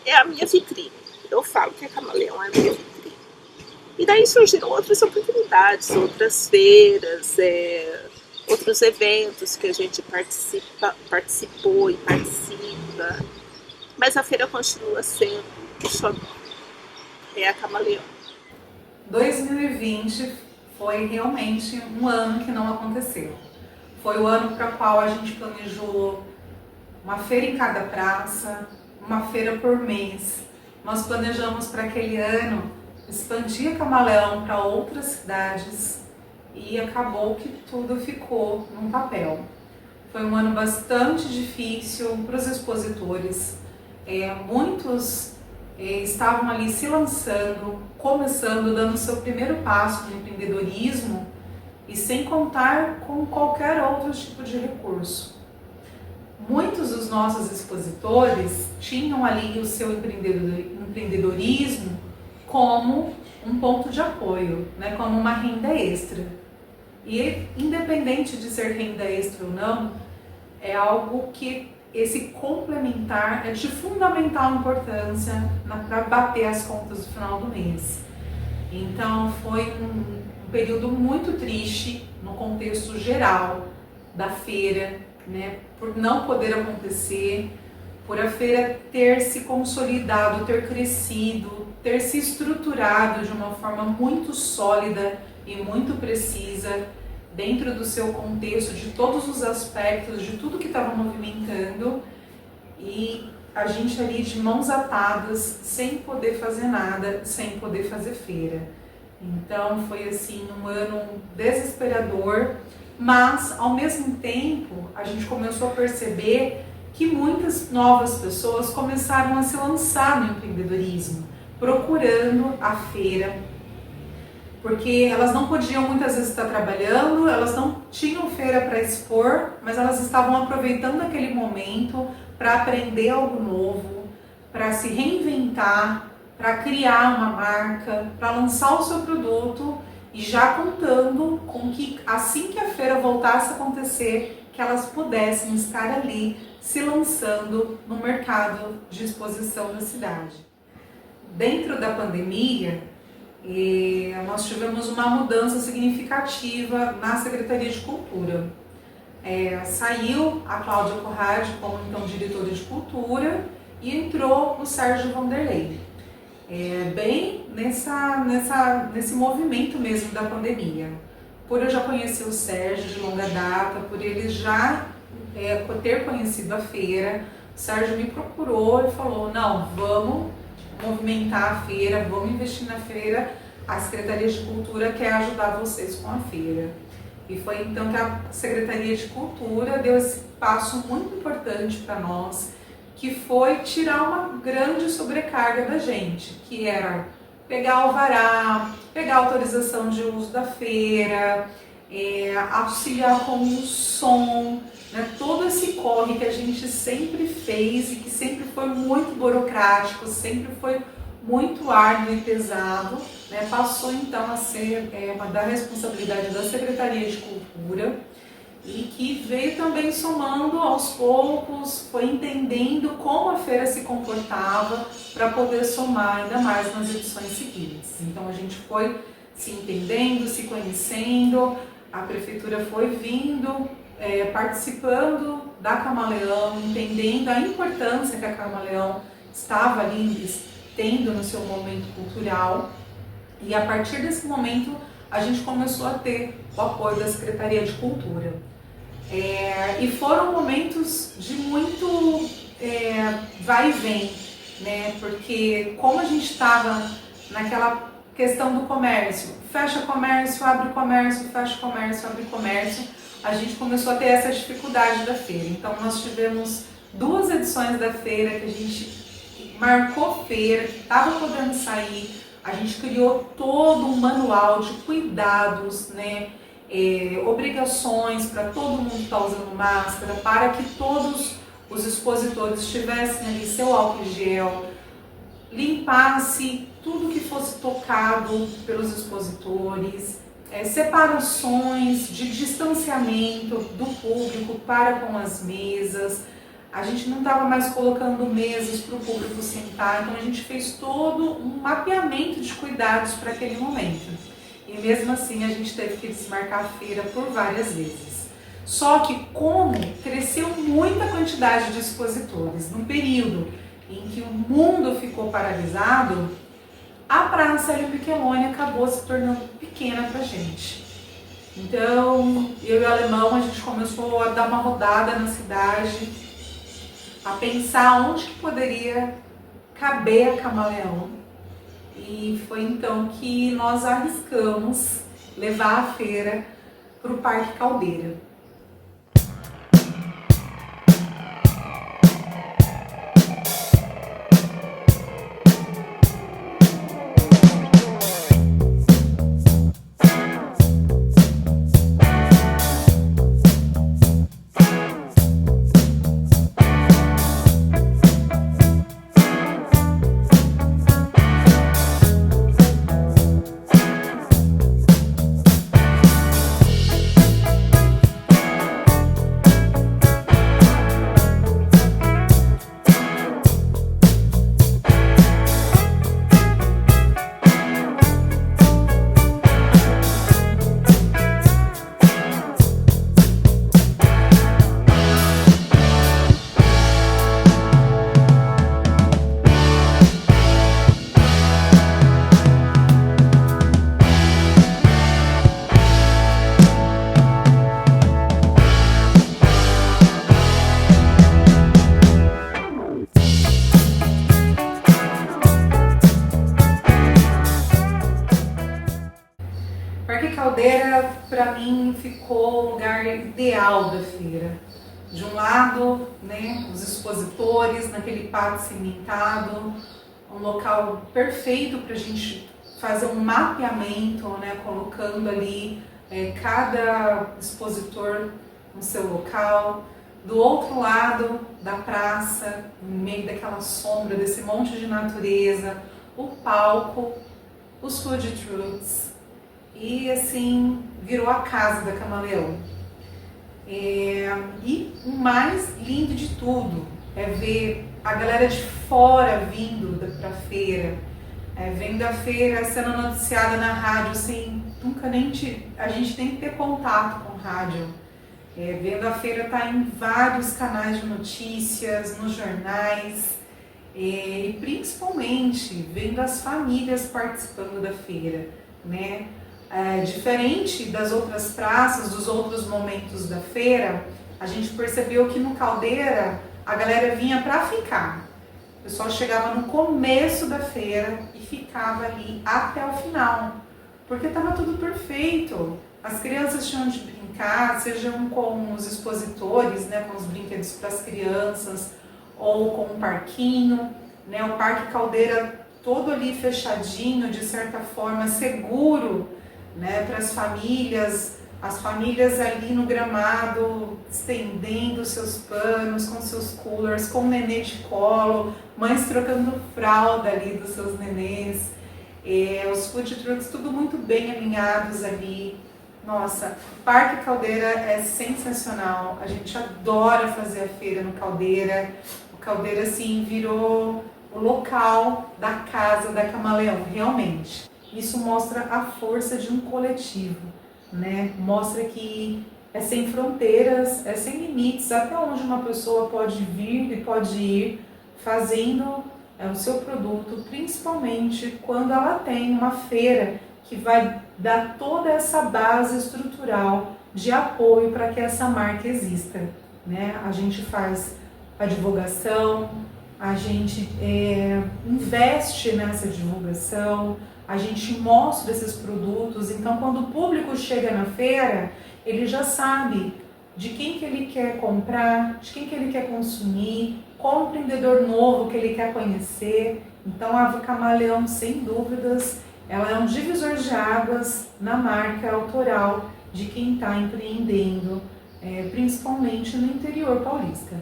É a minha vitrine. Eu falo que a Camaleão é a minha vitrine. E daí surgiram outras oportunidades, outras feiras, outros eventos que a gente participou e participa. Mas a feira continua sendo o xodó. É a Camaleão. 2020 foi realmente um ano que não aconteceu. Foi o ano para o qual a gente planejou uma feira em cada praça, uma feira por mês. Nós planejamos para aquele ano expandir a Camaleão para outras cidades e acabou que tudo ficou num papel. Foi um ano bastante difícil para os expositores. Muitos estavam ali se lançando, começando, dando seu primeiro passo no empreendedorismo e sem contar com qualquer outro tipo de recurso. Muitos dos nossos expositores tinham ali o seu empreendedorismo como um ponto de apoio, né, como uma renda extra. E independente de ser renda extra ou não, é algo que esse complementar é de fundamental importância para bater as contas no final do mês. Então foi um período muito triste no contexto geral da feira, né, por não poder acontecer, por a feira ter se consolidado, ter crescido, ter se estruturado de uma forma muito sólida e muito precisa dentro do seu contexto, de todos os aspectos, de tudo que estava movimentando, e a gente ali de mãos atadas, sem poder fazer nada, sem poder fazer feira. Então foi assim um ano desesperador, mas ao mesmo tempo a gente começou a perceber que muitas novas pessoas começaram a se lançar no empreendedorismo, procurando a feira, porque elas não podiam muitas vezes estar trabalhando, elas não tinham feira para expor, mas elas estavam aproveitando aquele momento para aprender algo novo, para se reinventar, para criar uma marca, para lançar o seu produto e já contando com que assim que a feira voltasse a acontecer, que elas pudessem estar ali se lançando no mercado de exposição da cidade. Dentro da pandemia, nós tivemos uma mudança significativa na Secretaria de Cultura. Saiu a Cláudia Corradi como então diretora de Cultura e entrou o Sérgio Vanderlei. Bem nesse movimento mesmo da pandemia. Por eu já conhecer o Sérgio de longa data, por ele já ter conhecido a feira, o Sérgio me procurou e falou, não, vamos movimentar a feira, vamos investir na feira, a Secretaria de Cultura quer ajudar vocês com a feira. E foi então que a Secretaria de Cultura deu esse passo muito importante para nós, que foi tirar uma grande sobrecarga da gente, que era pegar alvará, pegar autorização de uso da feira, auxiliar com o som, né? Todo esse corre que a gente sempre fez e que sempre foi muito burocrático, sempre foi muito árduo e pesado, né? Passou então a ser uma da responsabilidade da Secretaria de Cultura, e que veio também somando aos poucos, foi entendendo como a feira se comportava para poder somar ainda mais nas edições seguintes. Então a gente foi se entendendo, se conhecendo, a prefeitura foi vindo, participando da Camaleão, entendendo a importância que a Camaleão estava ali tendo no seu momento cultural, e a partir desse momento a gente começou a ter o apoio da Secretaria de Cultura. E foram momentos de muito vai e vem, né? Porque como a gente estava naquela questão do comércio, fecha comércio, abre comércio, fecha comércio, abre comércio, a gente começou a ter essa dificuldade da feira. Então nós tivemos 2 edições da feira que a gente marcou feira, que estava podendo sair, a gente criou todo um manual de cuidados, né? Obrigações para todo mundo estar usando máscara, para que todos os expositores tivessem ali seu álcool gel, limpasse tudo que fosse tocado pelos expositores, separações de distanciamento do público para com as mesas. A gente não estava mais colocando mesas para o público sentar, então a gente fez todo um mapeamento de cuidados para aquele momento. E mesmo assim a gente teve que desmarcar a feira por várias vezes. Só que como cresceu muita quantidade de expositores num período em que o mundo ficou paralisado, a Praça Hélio Micheloni acabou se tornando pequena pra gente. Então eu e o Alemão, a gente começou a dar uma rodada na cidade, a pensar onde que poderia caber a Camaleão. E foi então que nós arriscamos levar a feira para o Parque Caldeira. para mim ficou o lugar ideal da feira. De um lado, né, os expositores naquele pátio cimentado, um local perfeito para a gente fazer um mapeamento, né, colocando ali cada expositor no seu local. Do outro lado da praça, no meio daquela sombra, desse monte de natureza, o palco, os food trucks, e assim virou a casa da Camaleão. E o mais lindo de tudo é ver a galera de fora vindo para a feira, vendo a feira sendo noticiada na rádio, assim, a gente tem que ter contato com rádio. Vendo a feira estar em vários canais de notícias, nos jornais, e principalmente vendo as famílias participando da feira, né? Diferente das outras praças, dos outros momentos da feira, a gente percebeu que no Caldeira a galera vinha para ficar. O pessoal chegava no começo da feira e ficava ali até o final, porque estava tudo perfeito. As crianças tinham de brincar, sejam com os expositores, né, com os brinquedos para as crianças, ou com um parquinho, né, o Parque Caldeira todo ali fechadinho, de certa forma seguro, né, para as famílias ali no gramado, estendendo seus panos, com seus coolers, com o nenê de colo, mães trocando fralda ali dos seus nenês, os food trucks tudo muito bem alinhados ali. Nossa, o Parque Caldeira é sensacional, a gente adora fazer a feira no Caldeira. O Caldeira, assim, virou o local da casa da Camaleão, realmente. Isso mostra a força de um coletivo, né? Mostra que é sem fronteiras, é sem limites, até onde uma pessoa pode vir e pode ir fazendo o seu produto, principalmente quando ela tem uma feira que vai dar toda essa base estrutural de apoio para que essa marca exista, né? A gente faz a divulgação, a gente investe nessa divulgação, a gente mostra esses produtos, então quando o público chega na feira, ele já sabe de quem que ele quer comprar, de quem que ele quer consumir, qual empreendedor novo que ele quer conhecer. Então a Camaleão, sem dúvidas, ela é um divisor de águas na marca autoral de quem está empreendendo, principalmente no interior paulista.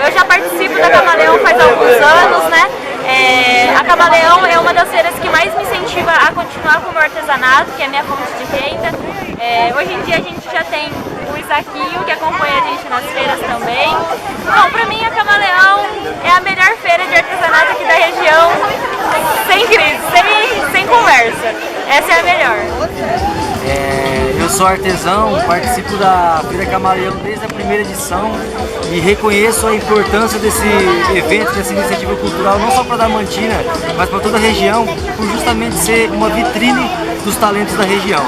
Eu já participo da Camaleão faz alguns anos, né? A Camaleão é uma das feiras que mais me incentiva a continuar com o meu artesanato, que é a minha fonte de renda. Hoje em dia a gente já tem o Isaquinho, que acompanha a gente nas feiras também. Bom, pra mim a Camaleão é a melhor feira de artesanato aqui da região, sem crise, sem conversa. Essa é a melhor. Eu sou artesão, participo da Feira Camaleão desde a primeira edição e reconheço a importância desse evento, dessa iniciativa cultural, não só para Adamantina, mas para toda a região, por justamente ser uma vitrine dos talentos da região.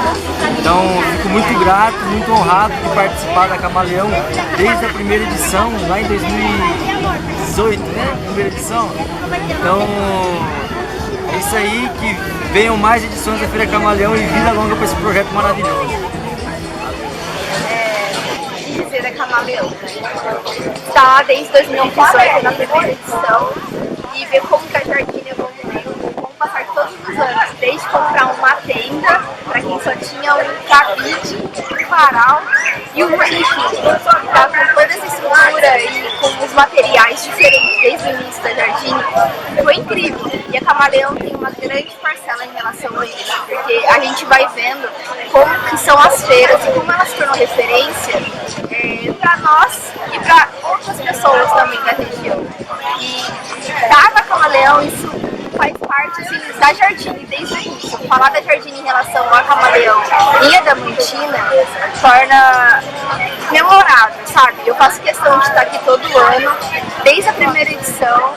Então, fico muito grato, muito honrado de participar da Camaleão desde a primeira edição, lá em 2018, né? Primeira edição. Então, é isso aí, que venham mais edições da Feira Camaleão e vida longa para esse projeto maravilhoso. Dizer da Camaleão, está desde 2018 na primeira edição e ver como que a Jardine evoluiu com o passar de todos os anos, desde comprar uma tenda para quem só tinha um cabide, um varal e um manequim, tá com toda essa estrutura e com os materiais diferentes desde o início da Jardine, foi incrível. E a Camaleão tem uma grande parcela em relação a isso, porque a gente vai vendo como que são as feiras e como elas se tornam referência para nós e para outras pessoas também da região. E cada Camaleão isso faz parte arte assim, da Jardine desde o início. Falar da Jardine em relação a Camaleão e a Adamantina torna memorável, sabe? Eu faço questão de estar aqui todo ano, desde a primeira edição,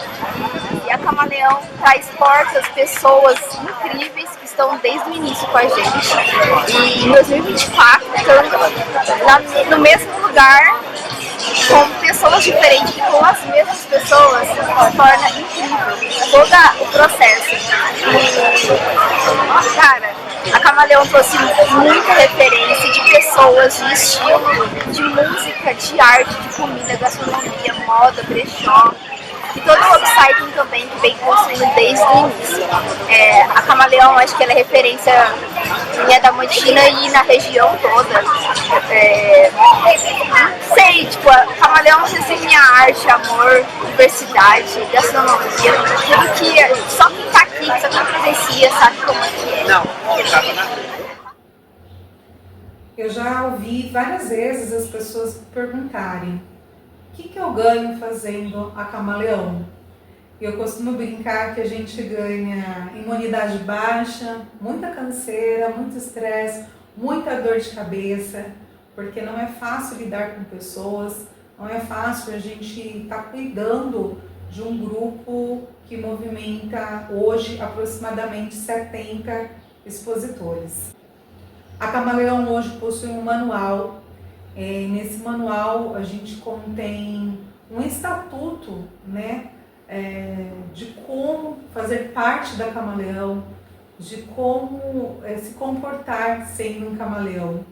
e a Camaleão traz portas, pessoas incríveis que estão desde o início com a gente. E em 2024, estando no mesmo lugar, com pessoas diferentes, com as mesmas pessoas, torna incrível todo o processo. E, cara, a Camaleão trouxe muita referência de pessoas, de estilo, de música, de arte, de comida, gastronomia, moda, brechó. E todo o upcycling também que vem construindo desde o início. A Camaleão, acho que ela é referência em Adamantina e na região toda. Sei, tipo, a Camaleão resume a arte, amor, diversidade, gastronomia, tudo que só quem tá aqui, só quem presencia, sabe como é que é. Não, eu já ouvi várias vezes as pessoas perguntarem: o que eu ganho fazendo a Camaleão? Eu costumo brincar que a gente ganha imunidade baixa, muita canseira, muito estresse, muita dor de cabeça, porque não é fácil lidar com pessoas, não é fácil a gente estar cuidando de um grupo que movimenta hoje aproximadamente 70 expositores. A Camaleão hoje possui um manual. Nesse manual a gente contém um estatuto, né, de como fazer parte da Camaleão, de como se comportar sendo um camaleão.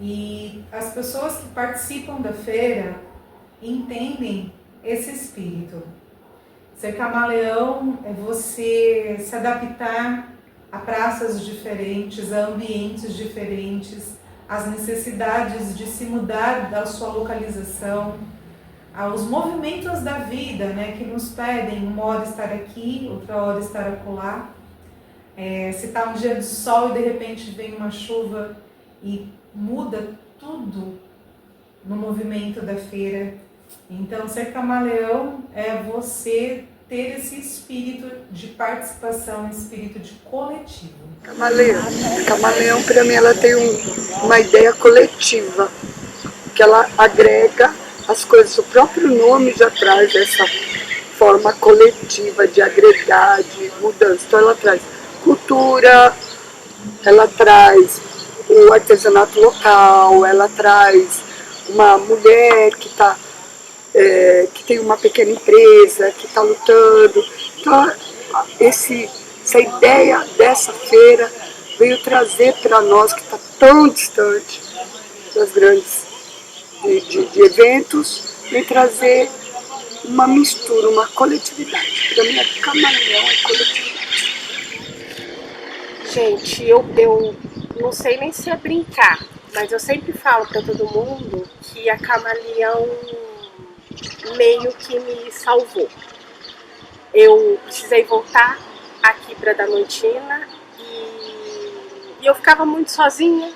E as pessoas que participam da feira entendem esse espírito. Ser camaleão é você se adaptar a praças diferentes, a ambientes diferentes, as necessidades de se mudar da sua localização, aos movimentos da vida, né, que nos pedem uma hora estar aqui, outra hora estar acolá. Se está um dia de sol e de repente vem uma chuva e muda tudo no movimento da feira. Então, ser camaleão é você ter esse espírito de participação, espírito de coletivo. Camaleão, para mim, ela tem uma ideia coletiva, que ela agrega as coisas. O próprio nome já traz essa forma coletiva de agregar, de mudança. Então ela traz cultura, ela traz o artesanato local, ela traz uma mulher que tem uma pequena empresa, que está lutando. Então, essa ideia dessa feira veio trazer para nós, que está tão distante das grandes de eventos, veio trazer uma mistura, uma coletividade. Para mim, a Camaleão é coletividade. Gente, eu não sei nem se é brincar, mas eu sempre falo para todo mundo que a Camaleão meio que me salvou. Eu precisei voltar aqui para Adamantina e eu ficava muito sozinha,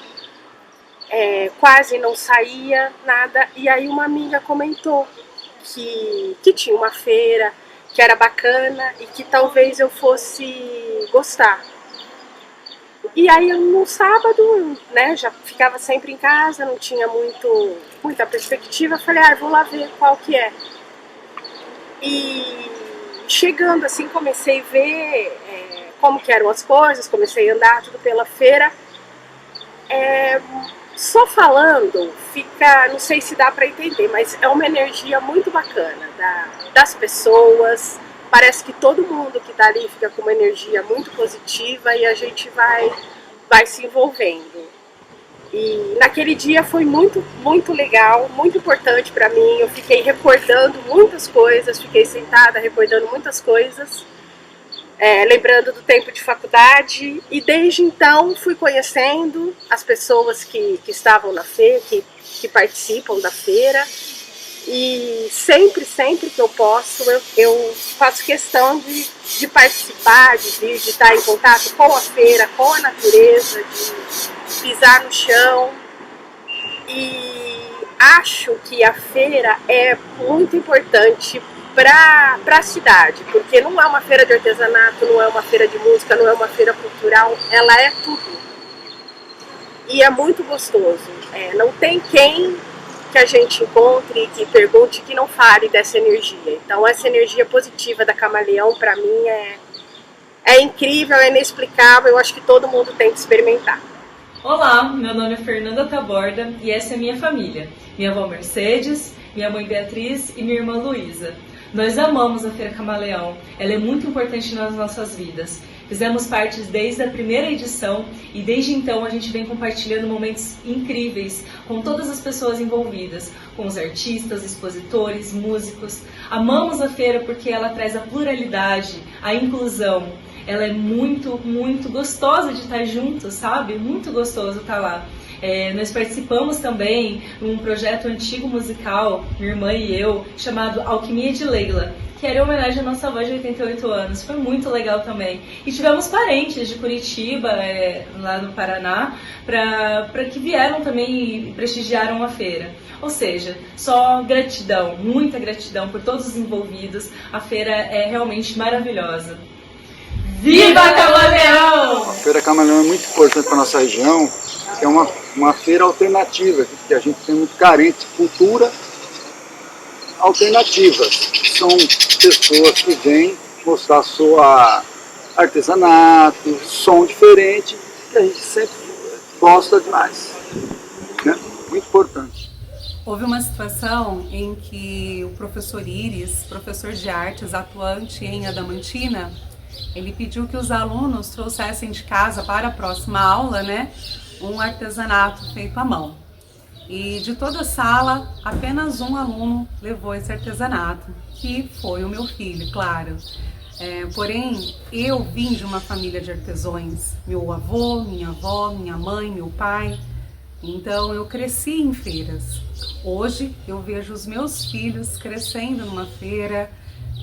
quase não saía, nada. E aí uma amiga comentou que tinha uma feira, que era bacana e que talvez eu fosse gostar. E aí no sábado, né, já ficava sempre em casa, não tinha muita perspectiva, falei, vou lá ver qual que é. E chegando assim, comecei a ver como que eram as coisas, comecei a andar tudo pela feira. Só falando, não sei se dá para entender, mas é uma energia muito bacana das pessoas. Parece que todo mundo que está ali fica com uma energia muito positiva e a gente vai se envolvendo. E naquele dia foi muito, muito legal, muito importante para mim. Eu fiquei recordando muitas coisas, fiquei sentada recordando muitas coisas, lembrando do tempo de faculdade. E desde então fui conhecendo as pessoas que estavam na feira, que participam da feira. E sempre que eu posso, eu faço questão de participar, de vir, de estar em contato com a feira, com a natureza, de pisar no chão. E acho que a feira é muito importante para a cidade, porque não é uma feira de artesanato, não é uma feira de música, não é uma feira cultural, ela é tudo. E é muito gostoso. Não tem quem que a gente encontre e que pergunte que não fale dessa energia. Então essa energia positiva da Camaleão, para mim, é incrível, é inexplicável, eu acho que todo mundo tem que experimentar. Olá, meu nome é Fernanda Taborda e essa é minha família. Minha avó Mercedes, minha mãe Beatriz e minha irmã Luísa. Nós amamos a Feira Camaleão, ela é muito importante nas nossas vidas. Fizemos parte desde a primeira edição e desde então a gente vem compartilhando momentos incríveis com todas as pessoas envolvidas, com os artistas, expositores, músicos. Amamos a feira porque ela traz a pluralidade, a inclusão. Ela é muito, muito gostosa de estar junto, sabe? Muito gostoso estar lá. Nós participamos também de um projeto antigo musical, minha irmã e eu, chamado Alquimia de Leila, que era em homenagem à nossa avó de 88 anos. Foi muito legal também. E tivemos parentes de Curitiba, lá no Paraná, para que vieram também e prestigiaram a feira. Ou seja, só gratidão, muita gratidão por todos os envolvidos. A feira é realmente maravilhosa. Viva Camaleão! A Feira Camaleão é muito importante para a nossa região, é uma feira alternativa, que a gente tem muito carente de cultura alternativa. São pessoas que vêm mostrar sua artesanato, som diferente, que a gente sempre gosta demais. Né? Muito importante. Houve uma situação em que o professor Iris, professor de artes atuante em Adamantina, ele pediu que os alunos trouxessem de casa para a próxima aula, né, um artesanato feito à mão. E de toda a sala, apenas um aluno levou esse artesanato, que foi o meu filho, claro. Porém, eu vim de uma família de artesãos, meu avô, minha avó, minha mãe, meu pai. Então eu cresci em feiras. Hoje eu vejo os meus filhos crescendo numa feira,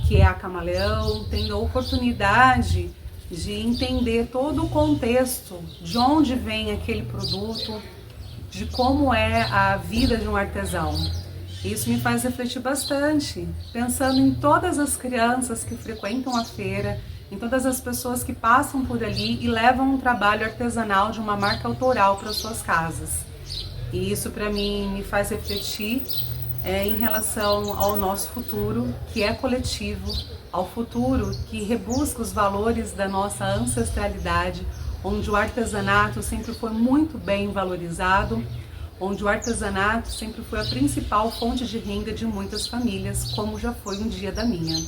que é a Camaleão, tendo a oportunidade de entender todo o contexto, de onde vem aquele produto, de como é a vida de um artesão. Isso me faz refletir bastante, pensando em todas as crianças que frequentam a feira, em todas as pessoas que passam por ali e levam um trabalho artesanal de uma marca autoral para suas casas. E isso para mim me faz refletir em relação ao nosso futuro, que é coletivo, ao futuro que rebusca os valores da nossa ancestralidade, onde o artesanato sempre foi muito bem valorizado, onde o artesanato sempre foi a principal fonte de renda de muitas famílias, como já foi um dia da minha.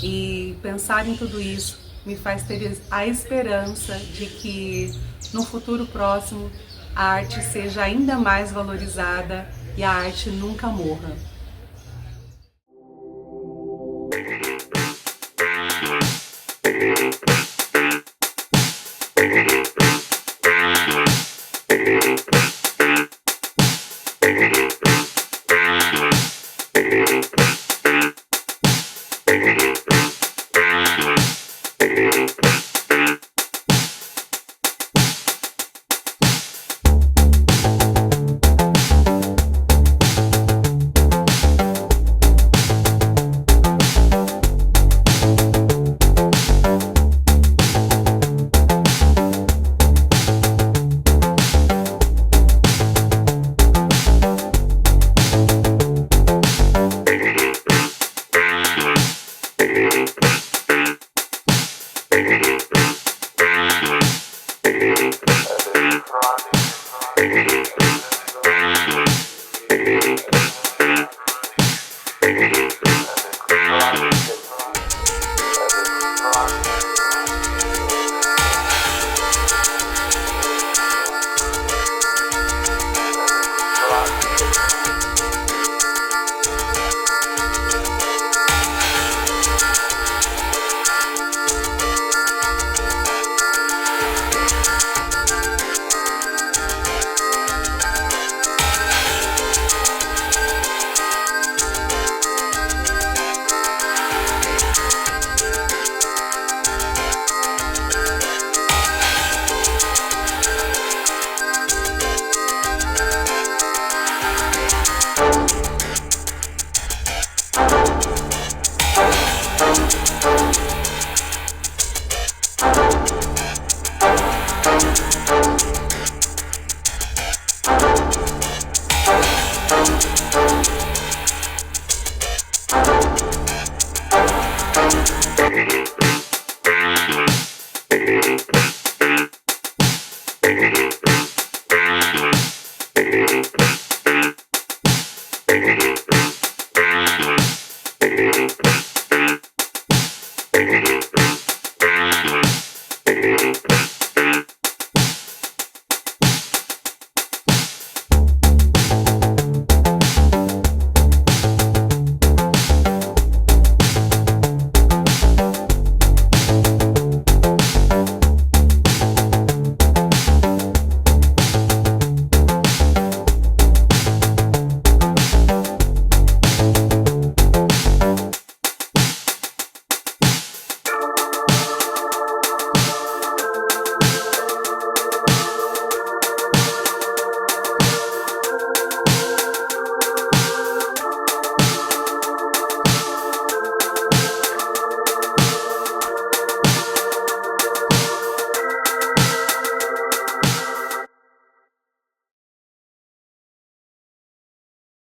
E pensar em tudo isso me faz ter a esperança de que no futuro próximo a arte seja ainda mais valorizada e a arte nunca morra. Thank you.